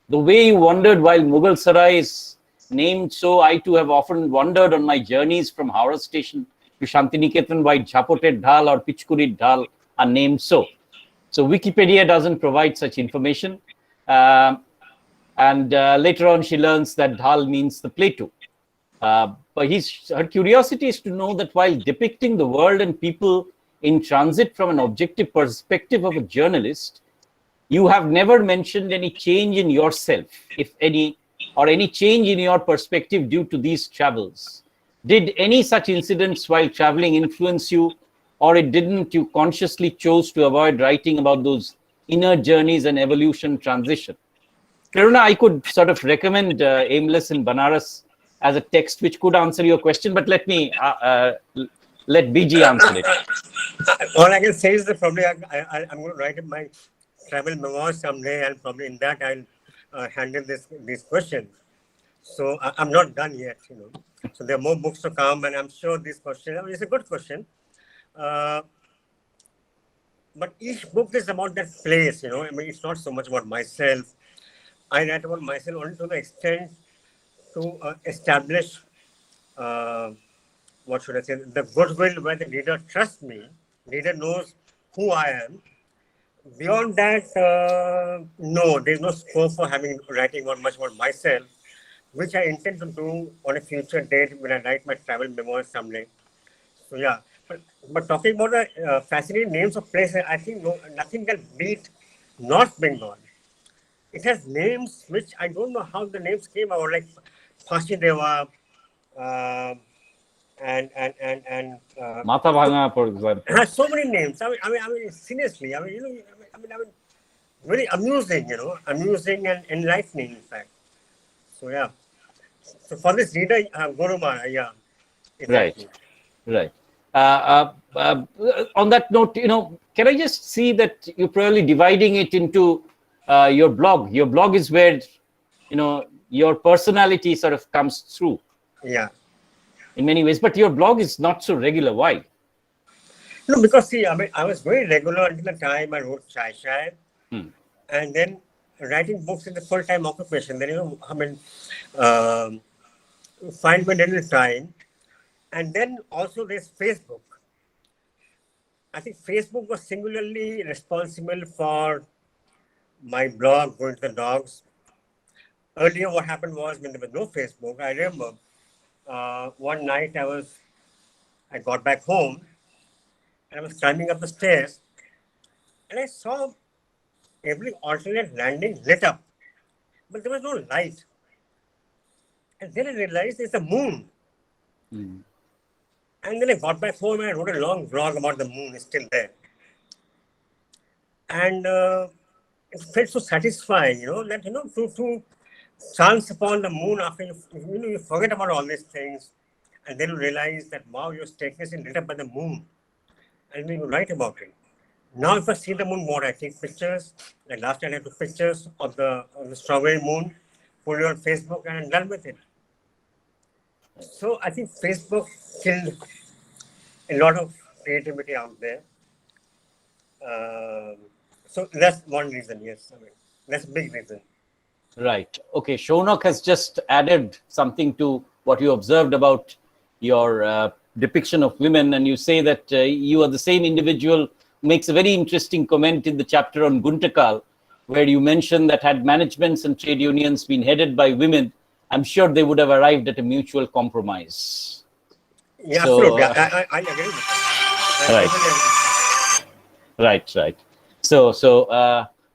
The way you wandered while Mughal Sarai is named so, I too have often wandered on my journeys from Howrah Station to Shantiniketan why Jhapoted Dhal or Pichkurit Dhal are named so." So Wikipedia doesn't provide such information. And later on, she learns that Dhal means the plateau. But her curiosity is to know that while depicting the world and people in transit from an objective perspective of a journalist, you have never mentioned any change in yourself, if any, or any change in your perspective due to these travels. Did any such incidents while traveling influence you, or it didn't? You consciously chose to avoid writing about those inner journeys and evolution transition? Karuna, I could sort of recommend Aimless in Banaras as a text which could answer your question, but let BG answer it. All I can say is that probably I'm going to write my travel memoir someday, and probably in that I'll handle these questions. So I'm not done yet, you know. So there are more books to come, and I'm sure this question, I mean, it's a good question. But each book is about that place, you know. I mean, it's not so much about myself. I write about myself only to the extent to establish, what should I say, the goodwill where the reader trusts me, reader knows who I am. Beyond that, no, there's no scope for writing much about myself, which I intend to do on a future date when I write my travel memoir someday. So yeah, but talking about the fascinating names of places, I think nothing can beat North Bengal. It has names which I don't know how the names came out, like Fasideva, and Mata Bhanga, for example. it has so many names. I mean, seriously. I mean, you know, I mean, very amusing, you know, amusing and enlightening, in fact. So yeah. So for this reader, Gorumara, yeah. Exactly. Right. On that note, you know, can I just see that you're probably dividing it into your blog. Your blog is where, your personality sort of comes through. Yeah. In many ways, but your blog is not so regular. Why? No, because see, I mean, I was very regular until the time I wrote Chai Chai, and then writing books is a full-time occupation. Then um, find my little time, and then also there's Facebook. I think Facebook was singularly responsible for my blog going to the dogs. Earlier, what happened was when there was no Facebook, I remember one night I got back home and I was climbing up the stairs and I saw every alternate landing lit up, but there was no light. And then I realized it's the moon. And then I got back home and I wrote a long blog about the moon. It's still there. And it felt so satisfying, that, to chance upon the moon after you forget about all these things. And then you realize that, wow, your staircase is lit up by the moon. And then you write about it. Now, if I see the moon more, I take pictures. Like last time I took pictures of the strawberry moon, put it on Facebook, and I'm done with it. So I think Facebook killed a lot of creativity out there. So that's one reason, yes. I mean, that's a big reason. Right. Okay. Shaunak has just added something to what you observed about your depiction of women, and you say that you are the same individual who makes a very interesting comment in the chapter on Guntakal, where you mention that had managements and trade unions been headed by women, I'm sure they would have arrived at a mutual compromise. Yeah, absolutely. I agree with that. Right. So,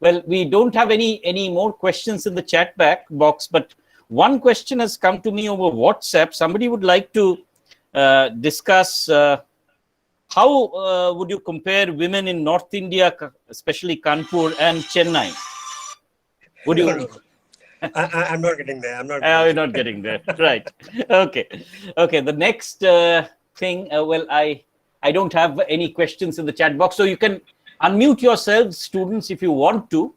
well, we don't have any more questions in the chat box, but one question has come to me over WhatsApp. Somebody would like to discuss how would you compare women in North India, especially Kanpur and Chennai? Would you? No. I'm not getting there. You're not getting there. Right. Okay. The next thing, well, I don't have any questions in the chat box, so you can unmute yourselves, students, if you want to.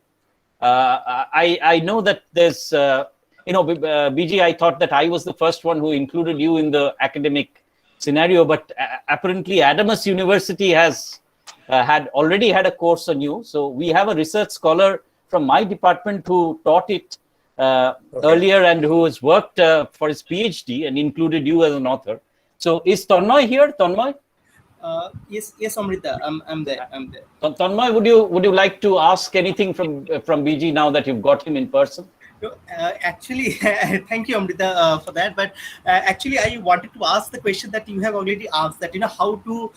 I know that there's, BG, I thought that I was the first one who included you in the academic scenario, but apparently Adamus University has already had a course on you. So we have a research scholar from my department who taught it earlier and who has worked for his PhD and included you as an author. So is Tanmay here? Tanmay? Yes, Amrita, I'm there. Tanmay, would you like to ask anything from BG now that you've got him in person? Actually, thank you, Amrita, for that. But actually, I wanted to ask the question that you have already asked. That how to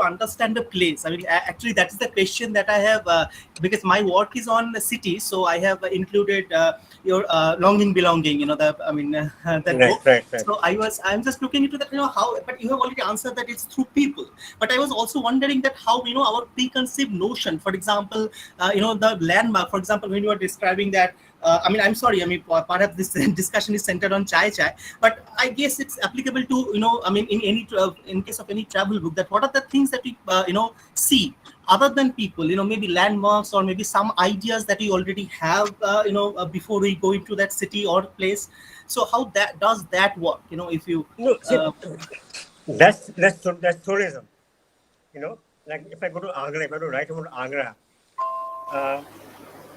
understand the place. I mean, actually, that is the question that I have because my work is on the city, so I have included your longing, belonging. That book. Right. So I'm just looking into that. How, but you have already answered that it's through people. But I was also wondering that how our preconceived notion, for example, the landmark. For example, when you are describing that. I'm sorry. Perhaps this discussion is centered on Chai Chai, but I guess it's applicable to in case of any travel book. That what are the things that we see other than people? Maybe landmarks or maybe some ideas that we already have. Before we go into that city or place. So how does that work? If you that's tourism. Like if I go to Agra, if I go right about Agra.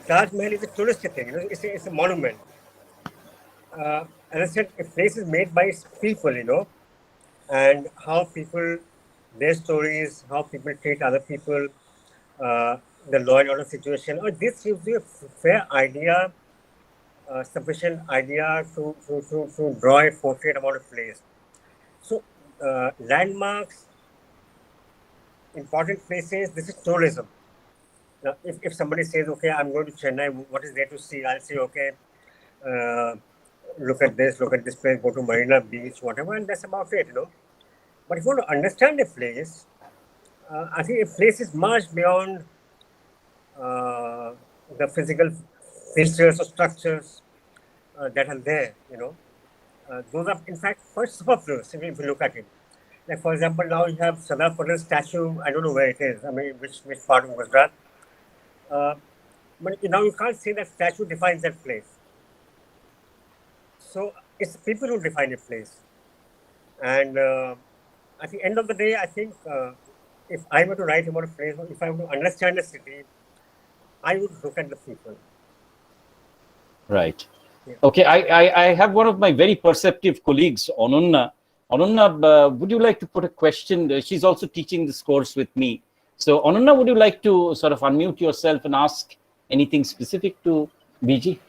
Taj Mahal is a touristic thing. It's a monument. As I said, a place is made by people, and how people, their stories, how people treat other people, the law and order situation. This gives you a fair idea, sufficient idea to draw a portrait about a place. So, landmarks, important places, this is tourism. Now, if somebody says, okay, I'm going to Chennai, what is there to see? I'll say, okay, look at this place, go to Marina Beach, whatever, and that's about it, But if you want to understand a place, I think a place is much beyond the physical features or structures that are there, Those are, in fact, quite superfluous if you look at it. Like, for example, now you have Sardar Patel's statue, I don't know where it is, which part of Gujarat. But now you can't say that statue defines that place. So it's people who define a place. And at the end of the day, I think if I were to write about a place, or if I were to understand a city, I would look at the people. Right. Yeah. Okay, I have one of my very perceptive colleagues, Onunna. Onunna, would you like to put a question? She's also teaching this course with me. So, Onunna, would you like to sort of unmute yourself and ask anything specific to BG?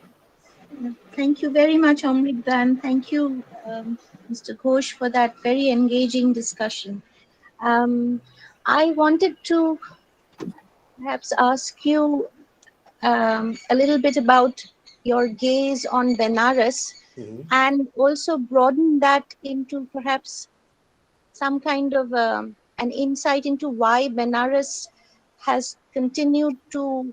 Thank you very much, Amrita, and thank you, Mr. Ghosh, for that very engaging discussion. I wanted to perhaps ask you a little bit about your gaze on Benares and also broaden that into perhaps some kind of an insight into why Benares has continued to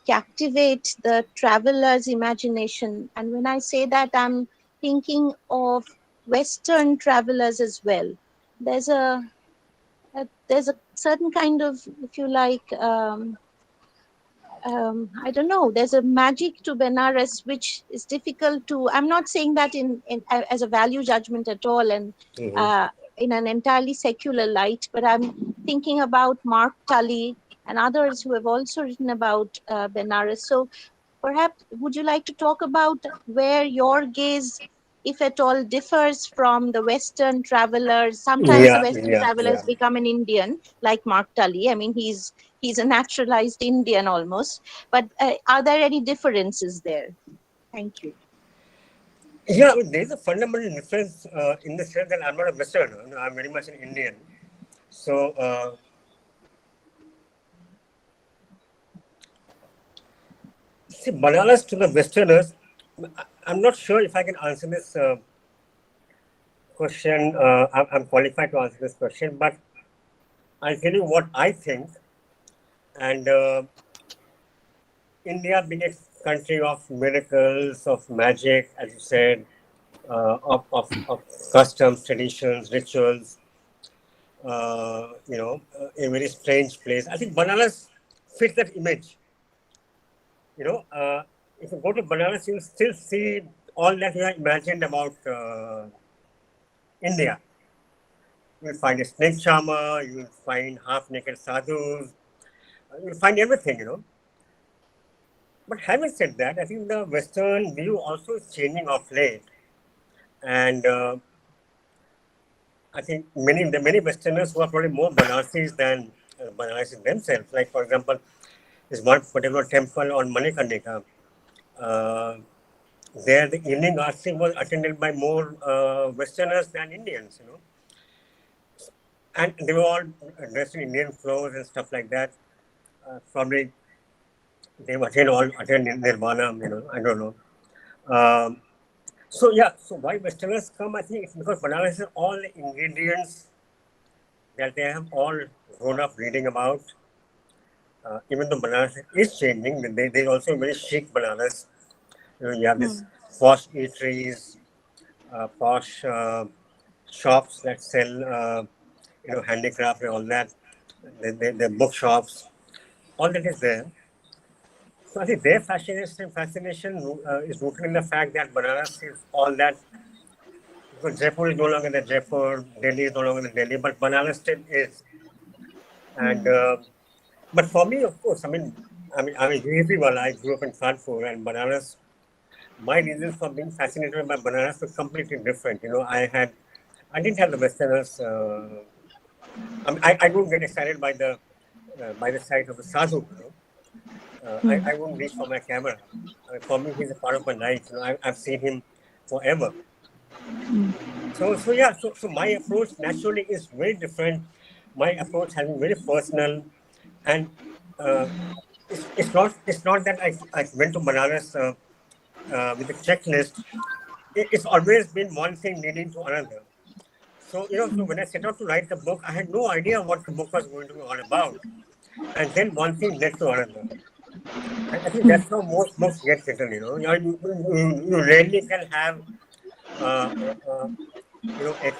captivate the traveler's imagination. And when I say that, I'm thinking of Western travelers as well. There's a certain kind of, if you like, I don't know, there's a magic to Benares which is difficult to, I'm not saying that in as a value judgment at all and in an entirely secular light, but I'm thinking about Mark Tully and others who have also written about Benares. So perhaps would you like to talk about where your gaze, if at all, differs from the Western travelers? Sometimes the Western travelers become an Indian, like Mark Tully. I mean, he's a naturalized Indian almost. But are there any differences there? Thank you. Yeah, I mean, there's a fundamental difference in the sense that I'm not a Westerner. I'm very much an Indian. So, see, Banaras to the Westerners, I'm not sure if I can answer this question. I'm qualified to answer this question, but I'll tell you what I think. And India being a country of miracles, of magic, as you said, of customs, traditions, rituals, a very strange place. I think Banaras fits that image. If you go to Banaras, you'll still see all that you have imagined about India. You'll find a snake charmer, you'll find half-naked sadhus, you'll find everything. But having said that, I think the Western view also is changing of late. And I think many Westerners who are probably more Banarsis than Banarsis themselves. Like, for example, there's one particular temple on Manikarnika. There, the evening arti was attended by more Westerners than Indians. And they were all dressed in Indian clothes and stuff like that. Probably they attend Nirvana, I don't know. So why Westerners come, I think it's because Banaras has all the ingredients that they have all grown up reading about. Even though Banaras is changing, they also very chic Banaras. You have this posh eateries, posh shops that sell, handicraft and all that. The bookshops, all that is there. So I think their fascination is rooted in the fact that Banaras is all that. Because Jaipur is no longer the Jaipur, Delhi is no longer the Delhi, but Banaras still is. And but for me, of course, I'm a UP wala. I grew up in Kanpur and Banaras. My reasons for being fascinated by Banaras was completely different. I didn't have the Westerners. I don't get excited by the sight of the sadhu. I won't reach for my camera. For me, he's a part of my life. I've seen him forever. So my approach naturally is very different. My approach has been very personal, and it's not that I went to Banaras with a checklist. It's always been one thing leading to another. So when I set out to write the book, I had no idea what the book was going to be all about, and then one thing led to another. I think that's how most books get written. You rarely can have a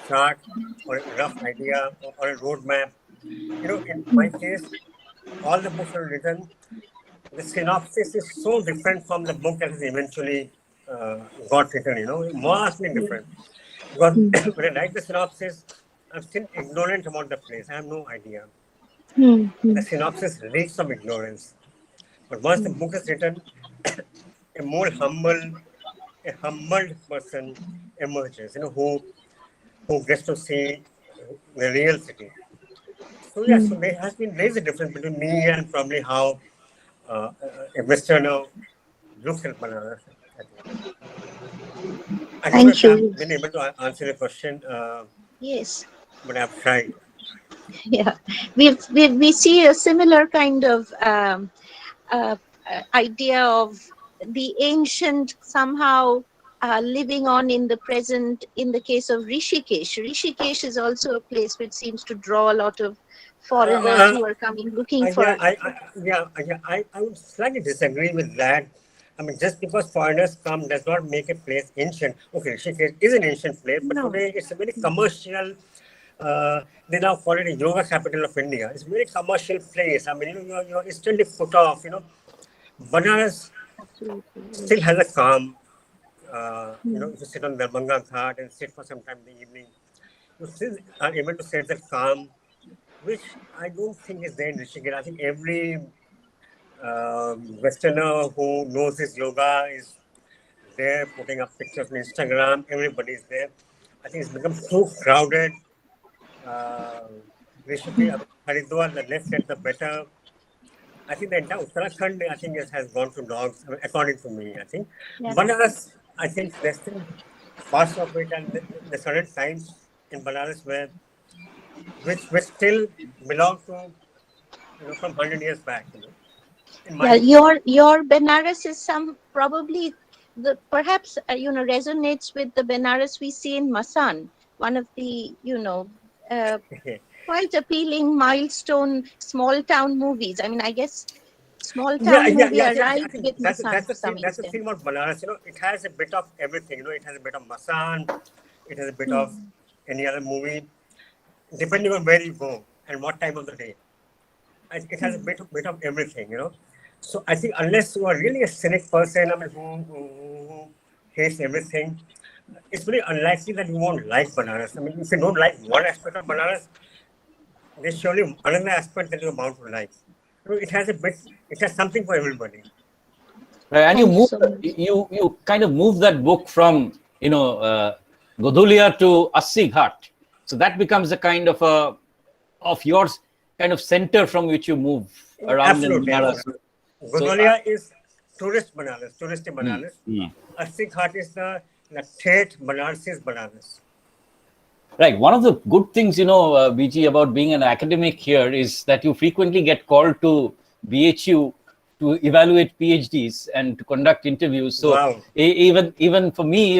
chart or a rough idea or a roadmap. In my case, all the books are written the synopsis is so different from the book that has eventually got written, vastly different. Because when I write the synopsis, I'm still ignorant about the place. I have no idea. The synopsis reeks of ignorance. But once the book is written, a more humbled person emerges, who gets to see the real city. So yeah, so there is a difference between me and probably how a Westerner looks at Banaras. I don't know Thank if I've you. been able to answer the question, Yes. but I've tried. Yeah, we see a similar kind of idea of the ancient somehow living on in the present. In the case of Rishikesh is also a place which seems to draw a lot of foreigners Uh, who are coming looking yeah, for. I would slightly disagree with that. I mean, just because foreigners come does not make a place ancient. Okay, Rishikesh is an ancient place, but No. today it's a very commercial. They now call it a yoga capital of India. It's a very commercial place. I mean, you're instantly put off. Banaras Absolutely. still has a calm. If you sit on the Ganga Ghat and sit for some time in the evening, you still are able to sense that calm, which I don't think is there in Rishikesh. I think every Westerner who knows his yoga is there putting up pictures on Instagram. Everybody's there. I think it's become so crowded. Uh, Rishikesh, Haridwar, the less said, the better. I think the entire Uttarakhand, I think, has gone to dogs, according to me, I think. Yeah. Banaras, I think there's still parts of it, and the certain times in Banaras which still belong to, from 100 years back, in Yeah, my your Benares is some probably the perhaps resonates with the Benares we see in Masan, one of the uh, quite appealing milestone small town movies. I mean, I guess small town movie I arrived think with Masan that's to the some thing. That's the extent. thing about Banaras. It has a bit of everything. It has a bit of Masan. It has a bit of Hmm. any other movie, depending on where you go and what time of the day. It has a bit of everything. So I think unless you are really a cynic person, I mean, who hates everything, it's very unlikely that you won't like Banaras. I mean, if you don't like one aspect of Banaras, there's surely another aspect that you're bound to like. It has something for everybody. Right, and Thank you so much. you kind of move that book from Godulia to Assi Ghat, so that becomes a kind of of yours kind of center from which you move around in Absolutely, Banaras. absolutely. So Godolia is touristy Banaras. mm. Assi Ghat is the Tate Banarsis Banaras. Right. One of the good things, BG, about being an academic here is that you frequently get called to BHU to evaluate PhDs and to conduct interviews. So Wow. even for me,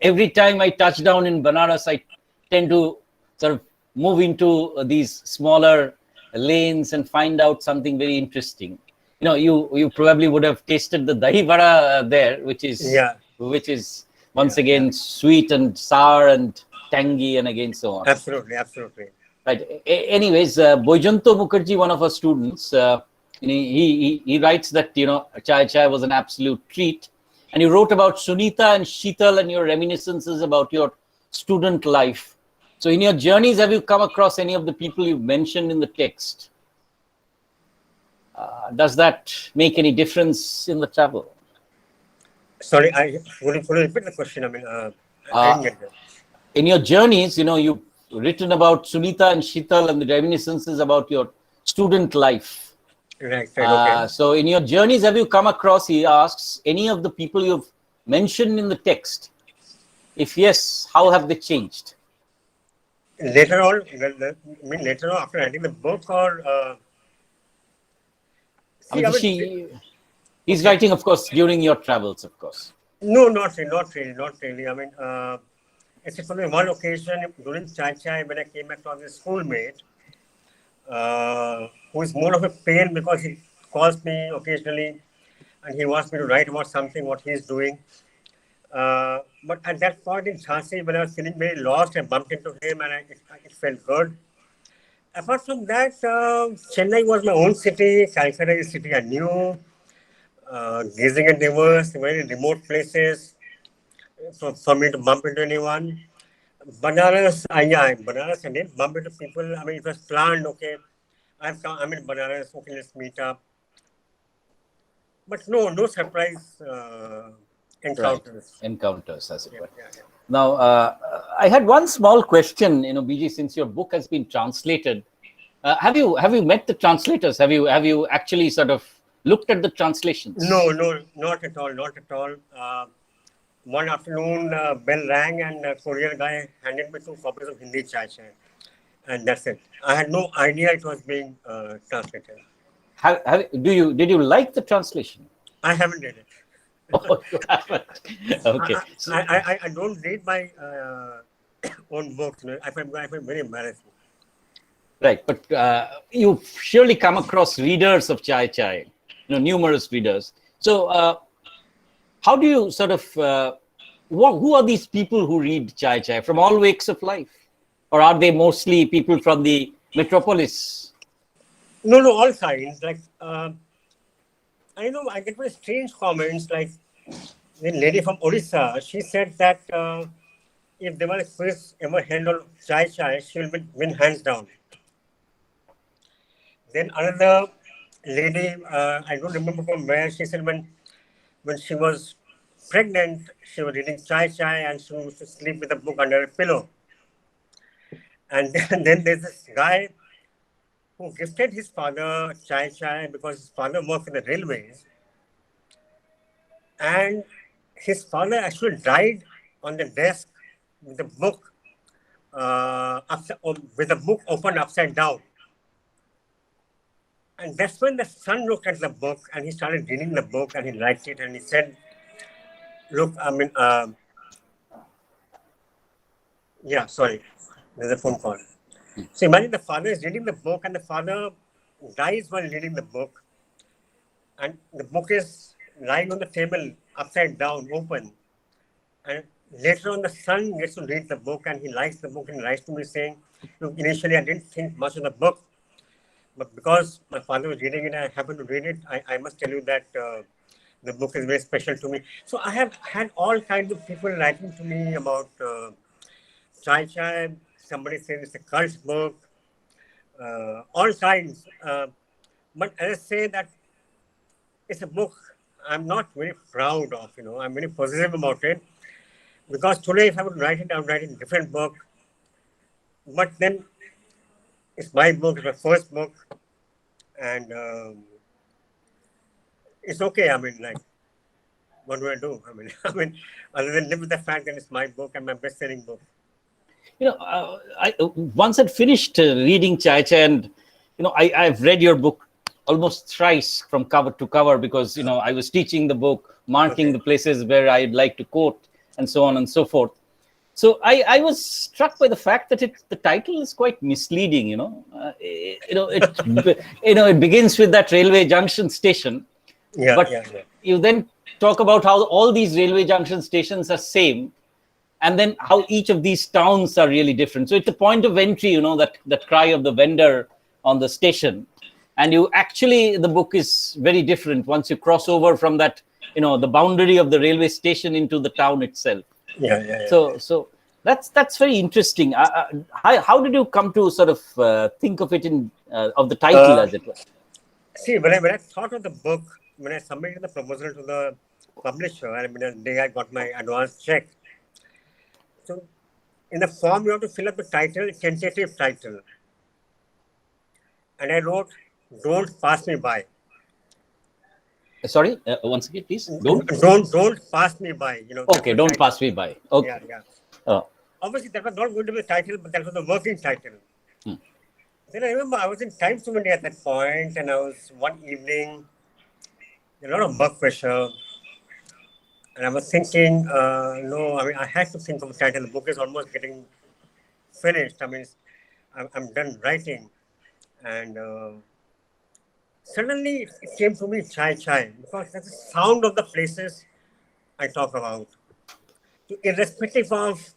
every time I touch down in Banaras, I tend to sort of move into these smaller lanes and find out something very interesting. You probably would have tasted the dahi vada there, which is Yeah, once yeah. again sweet and sour and tangy, and again so on. Absolutely. Right. Anyways, Boyjanto Mukherjee, one of our students, he writes that chai was an absolute treat, and you wrote about Sunita and Sheetal and your reminiscences about your student life. So, in your journeys, have you come across any of the people you've mentioned in the text? Does that make any difference in the travel? Sorry, would you repeat the question? I mean, I didn't get that. In your journeys, you've written about Sunita and Sheetal and the reminiscences about your student life. Right, okay. So, in your journeys, have you come across, he asks, any of the people you've mentioned in the text? If yes, how have they changed? Later on, after writing the book, or He's okay. writing, of course, during your travels, of course. No, not really. I mean, except for one occasion during Chai when I came across a schoolmate who is more of a pain because he calls me occasionally and he wants me to write about something what he's doing. But at that point in Jhansi, when I was feeling very lost, I bumped into him and it felt good. Apart from that, Chennai was my own city. Calcutta is a city I knew. gazing at rivers, very remote places, for me to bump into anyone. Banaras, Banaras, I didn't bump into people. I mean, it was planned, okay. I'm in Banaras, okay, let's meet up. But no surprise encounters. Right. Encounters, as it were. Yeah. Now, I had one small question, BG, since your book has been translated. Have you met the translators? Have you actually sort of looked at the translations? No, not at all. One afternoon, bell rang and a courier guy handed me 2 copies of Hindi Chai Chai, and that's it. I had no idea it was being translated. Did you like the translation? I haven't read it. Oh, you haven't. Okay. I don't read my own books. I find very embarrassing. Right, but you've surely come across readers of Chai Chai, numerous readers. So how do you sort of, who are these people who read Chai Chai from all walks of life? Or are they mostly people from the metropolis? No, all sides. Like, I know I get very strange comments. Like, the lady from Odisha, she said that if there was a quiz ever held on Chai Chai, she will win hands down. Then another lady, I don't remember from where, she said when she was pregnant, she was reading Chai Chai and she used to sleep with a book under a pillow. And then there's this guy who gifted his father Chai Chai because his father worked in the railways. And his father actually died on the desk with the book, with the book opened upside down. And that's when the son looked at the book and he started reading the book and he liked it and he said, look, I mean, yeah, sorry, there's a phone call. So imagine the father is reading the book and the father dies while reading the book. And the book is lying on the table, upside down, open. And later on, the son gets to read the book and he likes the book and writes to me saying, look, initially I didn't think much of the book. But because my father was reading it, I happened to read it. I must tell you that the book is very special to me. So I have had all kinds of people writing to me about Chai Chai. Somebody says it's a cult book. All kinds. But as I say that it's a book I'm not very proud of. I'm very positive about it. Because today, if I would write it, I would write a different book. But then it's my book, it's my first book, and it's okay. I mean, like, what do I do? I mean, other than live with the fact that it's my book and my best-selling book. I once had finished reading Chai Chai, and I've read your book almost thrice from cover to cover because I was teaching the book, marking the places where I'd like to quote, and so on and so forth. So I was struck by the fact that the title is quite misleading. It begins with that railway junction station, but you then talk about how all these railway junction stations are same, and then how each of these towns are really different. So it's a point of entry, that cry of the vendor on the station, and the book is very different once you cross over from that, the boundary of the railway station into the town itself. So that's very interesting. How did you come to sort of think of it of the title, as it were? See, when I thought of the book, when I submitted the proposal to the publisher, the day I got my advance check. So in the form, you have to fill up the title, tentative title. And I wrote, "Don't pass me by." Sorry, once again, please. Don't pass me by. Okay, don't pass me by. Okay. Yeah. Obviously, that was not going to be the title, but that was the working title. Then I remember I was in Times of India at that point, and I was one evening, a lot of work pressure, and I was thinking, I had to think of a title. The book is almost getting finished. I'm done writing, and suddenly it came to me, Chai Chai, because that's the sound of the places I talk about. So irrespective of,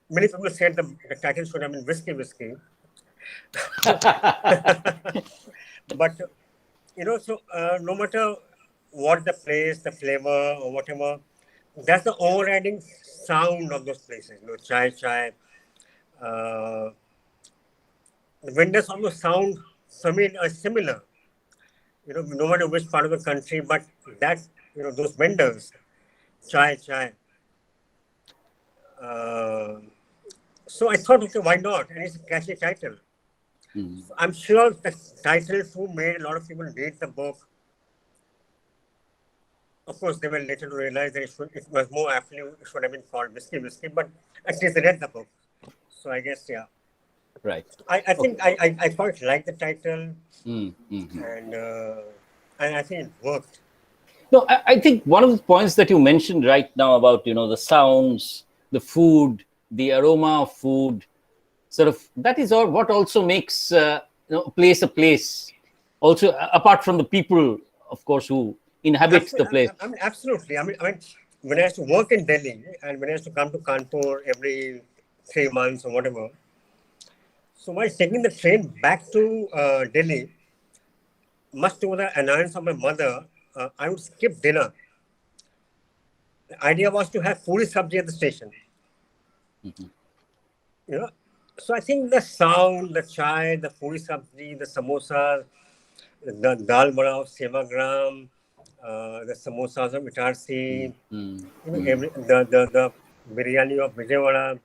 many people said the title should have been Whiskey. But, no matter what the place, the flavor, or whatever, that's the overriding sound of those places. You know, chai chai. Uh, the vendors almost sound similar. You know, no matter which part of the country, but that, you know, those vendors, chai chai. Uh, so I thought, okay, why not? And it's a catchy title. So I'm sure the title too made a lot of people read the book. Of course, they were later to realize that it was more aptly, it should have been called Whiskey Whiskey, but at least they read the book. So I guess, yeah. Right. I think I quite like the title, Mm-hmm. and I think it worked. No, I think one of the points that you mentioned right now about, you know, the sounds, the food, the aroma of food, sort of that is all what also makes you know, a place. Also, apart from the people, of course, who inhabit the place. Absolutely. When I used to work in Delhi and when I used to come to Kanpur every 3 months or whatever, so while taking the train back to Delhi, much to the annoyance of my mother, I would skip dinner. The idea was to have puri sabji at the station. You know, so I think the sound, the chai, the puri sabji, the samosas, the dal bada of Sevagram, the samosas of Itarsi, you know, the biryani of Vijayawada.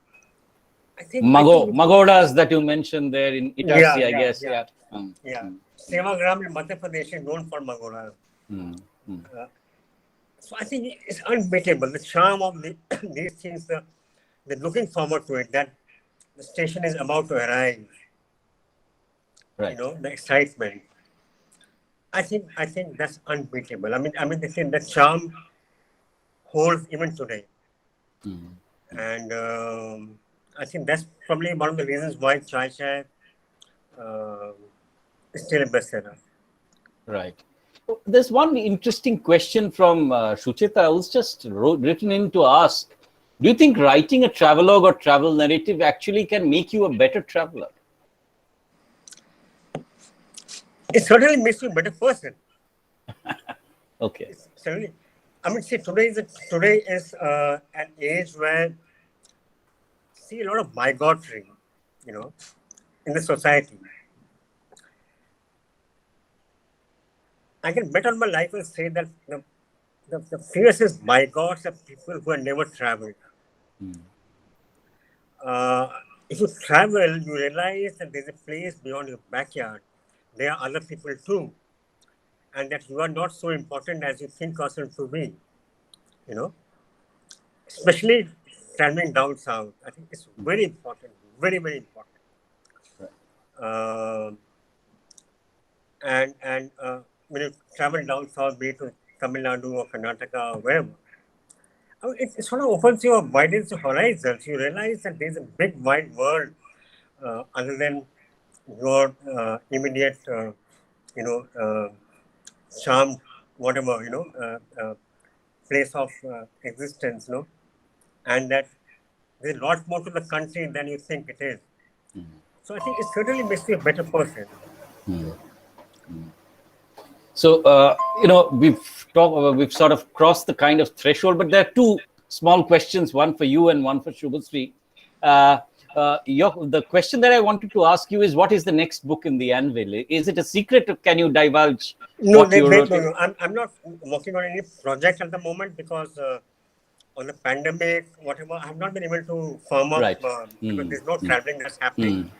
I think Magodas that you mentioned there in yeah, Itarsi, I yeah, guess. yeah, Yeah. yeah. Sevagram in Madhya Pradesh is known for Magoda. So I think it's unbeatable. The charm of these things, they're looking forward to it, that the station is about to arrive. You Right. know, the excitement. I think that's unbeatable. The charm holds even today. And I think that's probably one of the reasons why Chai Chai uh, is still a bestseller. Right. There's one interesting question from Shuchita. I was just written in to ask, do you think writing a travelogue or travel narrative actually can make you a better traveler? It certainly makes you a better person. Okay. Certainly. See, today is an age where see a lot of bigotry, you know, in the society. I can bet on my life and say that the fiercest bigots are people who have never traveled. Uh, if you travel, you realize that there's a place beyond your backyard. There are other people too, and that you are not so important as you think yourself to be. You know, especially traveling down south. I think it's very important, very very important. Uh, and when you travel down south, be it to Tamil Nadu or Karnataka or wherever, it sort of opens your widens your horizons. You realize that there's a big wide world other than your immediate, you know, charmed whatever place of existence, and that there's a lot more to the country than you think it is. So I think it certainly makes you a better person. So, we've sort of crossed the kind of threshold, but there are two small questions, one for you and one for Shubhasri. The question that I wanted to ask you is, what is the next book in the anvil? Is it a secret, or can you divulge No, what you wrote? no. I'm not working on any project at the moment because on the pandemic, whatever, I have not been able to firm up Right. because there's no traveling that's happening.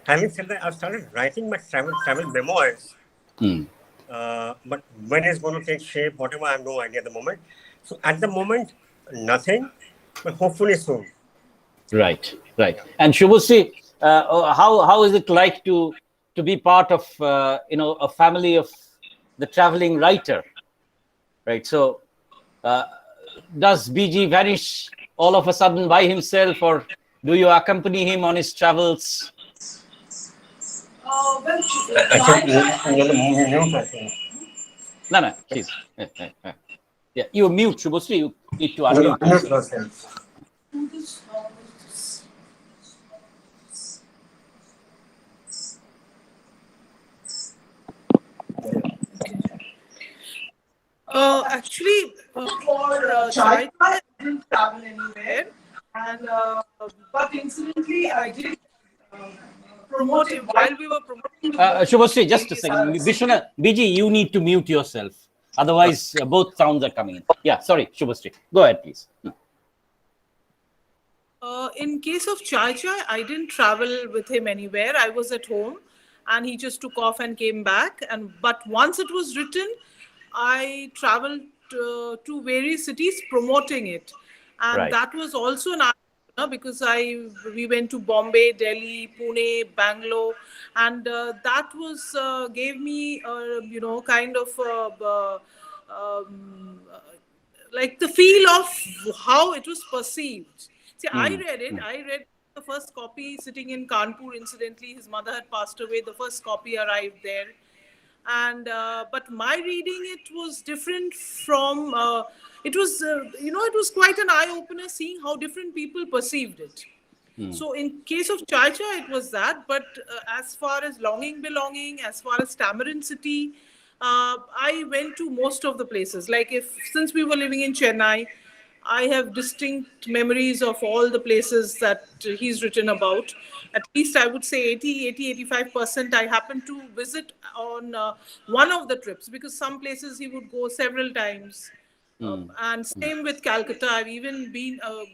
Having said that, I've started writing my travel memoirs. But when it's going to take shape, whatever, I have no idea at the moment. So at the moment, nothing, but hopefully soon. Right. And Shubhasri, how is it like to be part of a family of the traveling writer? Right. So, does BG vanish all of a sudden by himself, or do you accompany him on his travels? No, please. Yeah, you mute, Shubhasri. You need to unmute yourself. Actually, for Chai, I didn't travel anywhere, and but incidentally, I did uh, promote it while we were promoting the book. Shubhasri, just a second. Bishwanath, BG, you need to mute yourself. Otherwise, both sounds are coming in. Yeah, sorry, Shubhasri. Go ahead, please. In case of Chai Chai, I didn't travel with him anywhere. I was at home, and he just took off and came back. And but once it was written, I traveled to various cities promoting it, and Right. that was also an eye-opener because we went to Bombay, Delhi, Pune, Bangalore, and that was gave me kind of like the feel of how it was perceived. See, I read it. I read the first copy sitting in Kanpur. Incidentally, his mother had passed away. The first copy arrived there, and but my reading it was different from. It was it was quite an eye opener seeing how different people perceived it. So in case of Chai Chai, it was that. But as far as Longing Belonging, as far as Tamarind City, I went to most of the places. Like since we were living in Chennai, I have distinct memories of all the places that he's written about. At least I would say 85% I happened to visit on one of the trips, because some places he would go several times. And same with Calcutta. I've even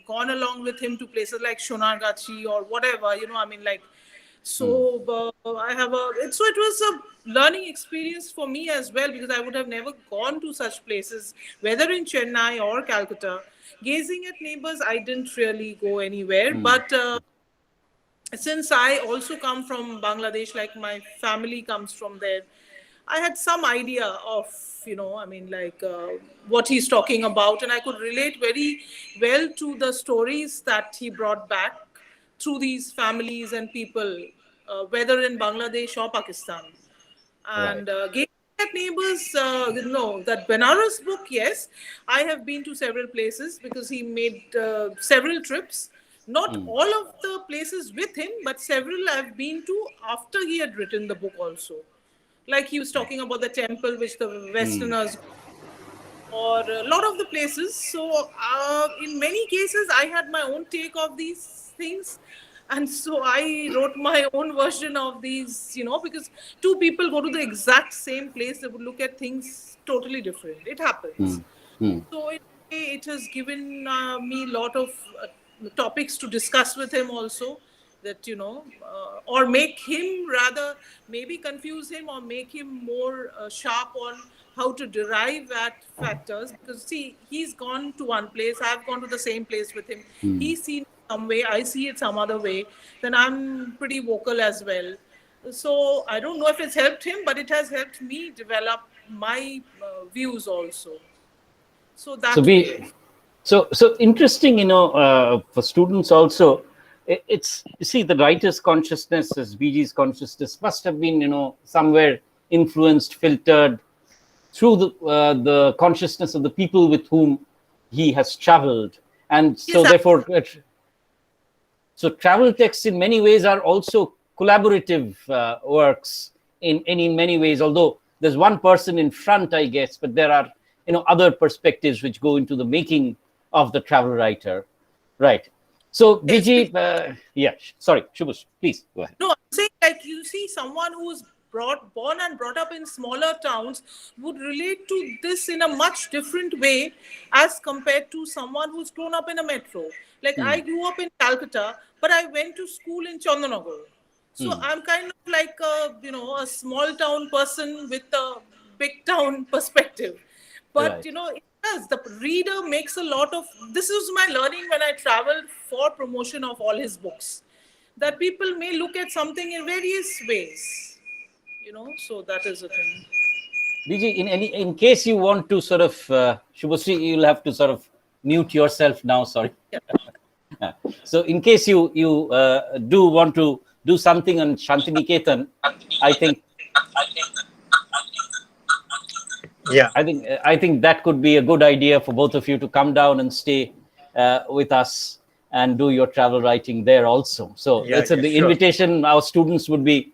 gone along with him to places like Sonargachi or whatever, I mean, like, so I have so it was a learning experience for me as well, because I would have never gone to such places, whether in Chennai or Calcutta. Gazing at Neighbors, I didn't really go anywhere, but since I also come from Bangladesh, like my family comes from there, I had some idea of, I mean, like what he's talking about, and I could relate very well to the stories that he brought back through these families and people, whether in Bangladesh or Pakistan. And Gazing at Neighbors, that Banaras book, yes, I have been to several places because he made several trips. Not all of the places with him, but several I've been to after he had written the book also. Like he was talking about the temple, which the Westerners, or a lot of the places. So in many cases, I had my own take of these things. And so I wrote my own version of these, because two people go to the exact same place, they would look at things totally different. It happens. So it has given me a lot of topics to discuss with him also, that or make him, rather maybe confuse him or make him more sharp on how to derive at factors. Because see, he's gone to one place, I've gone to the same place with him. He's seen it some way, I see it some other way. Then I'm pretty vocal as well. So I don't know if it's helped him, but it has helped me develop my views also. So that so interesting, for students also. It's, you see, the writer's consciousness, as BG's consciousness, must have been, somewhere influenced, filtered through the consciousness of the people with whom he has traveled. And so therefore, so travel texts in many ways are also collaborative works in many ways, although there's one person in front, I guess, but there are, other perspectives which go into the making of the travel writer. Right. So, BG, sorry, Shubhash, please go ahead. No, I'm saying, like, you see someone who's born and brought up in smaller towns would relate to this in a much different way as compared to someone who's grown up in a metro. Like, I grew up in Calcutta, but I went to school in Chandanagar. So I'm kind of like a small town person with a big town perspective. But, it does. The reader makes a lot of... This is my learning when I traveled for promotion of all his books. That people may look at something in various ways. So that is the thing. BG, in case you want to sort of... Shubhasri, you'll have to sort of mute yourself now, sorry. Yeah. So in case you do want to do something on Shantiniketan, I think... Yeah, I think that could be a good idea for both of you to come down and stay with us and do your travel writing there also. So that's the invitation. Our students would be,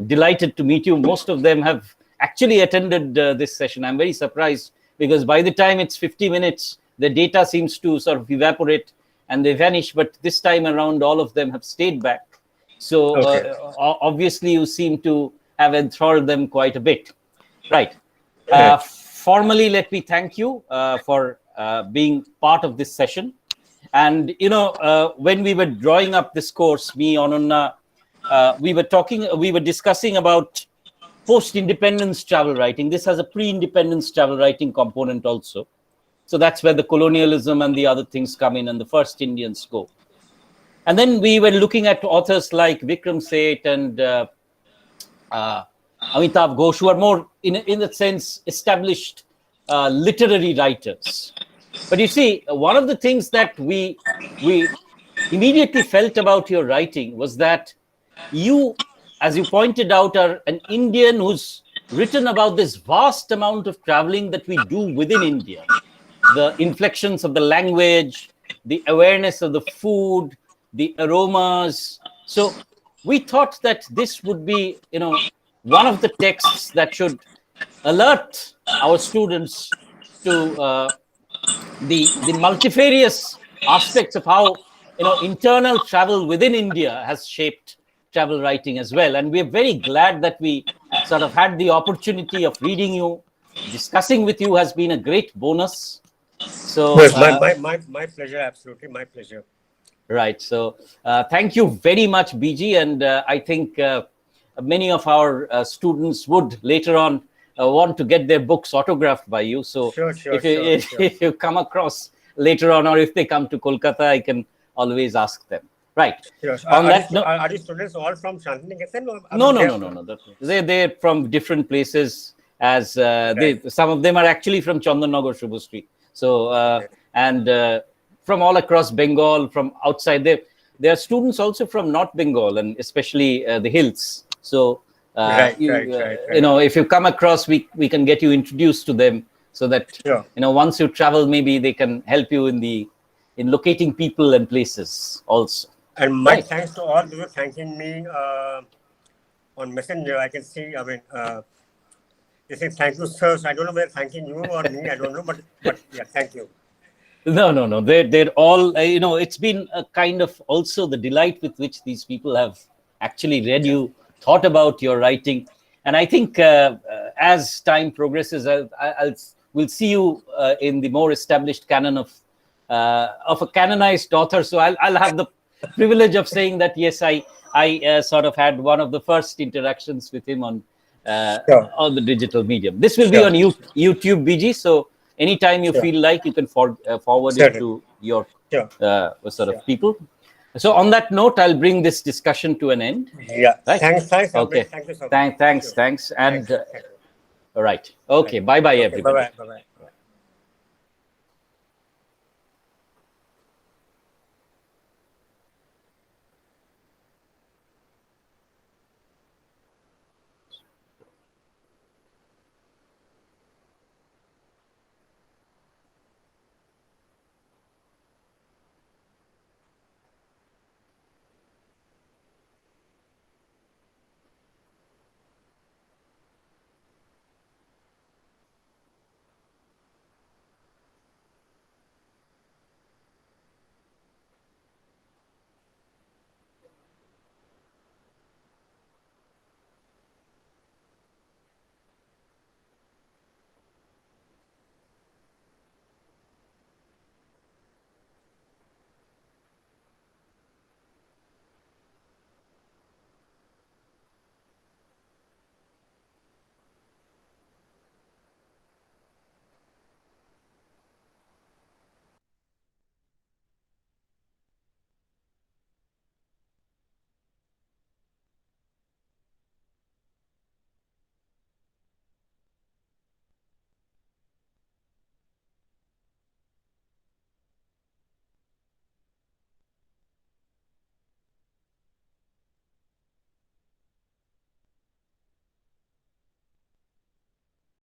delighted to meet you. Most of them have actually attended this session. I'm very surprised because by the time it's 50 minutes, the data seems to sort of evaporate and they vanish. But this time around, all of them have stayed back. So Okay. obviously, you seem to have enthralled them quite a bit. Right. Correct. Formally, let me thank you for being part of this session. And, when we were drawing up this course, me, Anunna, we were discussing about post-independence travel writing. This has a pre-independence travel writing component also. So that's where the colonialism and the other things come in, and the first Indians go. And then we were looking at authors like Vikram Seth and Amitav Ghosh, who are more, in a sense, established literary writers. But you see, one of the things that we immediately felt about your writing was that you, as you pointed out, are an Indian who's written about this vast amount of traveling that we do within India. The inflections of the language, the awareness of the food, the aromas. So we thought that this would be, one of the texts that should alert our students to the multifarious aspects of how internal travel within India has shaped travel writing as well. And we're very glad that we sort of had the opportunity of reading you. Discussing with you has been a great bonus. So Yes, my pleasure, absolutely, my pleasure. Right. So thank you very much, BG. And I think many of our students would later on want to get their books autographed by you. So Sure. if you come across later on, or if they come to Kolkata, I can always ask them. Right. Sure. On that note, Are these students all from Shantiniketan? No. They're from different places. As some of them are actually from Chandannagar, Shubhu Street. So and from all across Bengal, from outside. There are students also from North Bengal, and especially the hills. So Right. if you come across, we can get you introduced to them, so that Sure. once you travel, maybe they can help you in locating people and places also. And my Right. thanks to all those thanking me on Messenger. I can see. I mean, they say thank you, sir. So I don't know whether thanking you or me. I don't know, but yeah, thank you. No. They're all. It's been a kind of also the delight with which these people have actually read you, thought about your writing, and I think as time progresses, we'll see you in the more established canon of a canonized author. So I'll have the privilege of saying that yes, I sort of had one of the first interactions with him on the digital medium. This will be on YouTube, BG. So anytime you feel like, you can forward it to your sort of people. So on that note, I'll bring this discussion to an end. Yeah. Right? Thanks. Okay. Thank you so much. Thanks. And all right. Okay. Bye, everybody. Bye.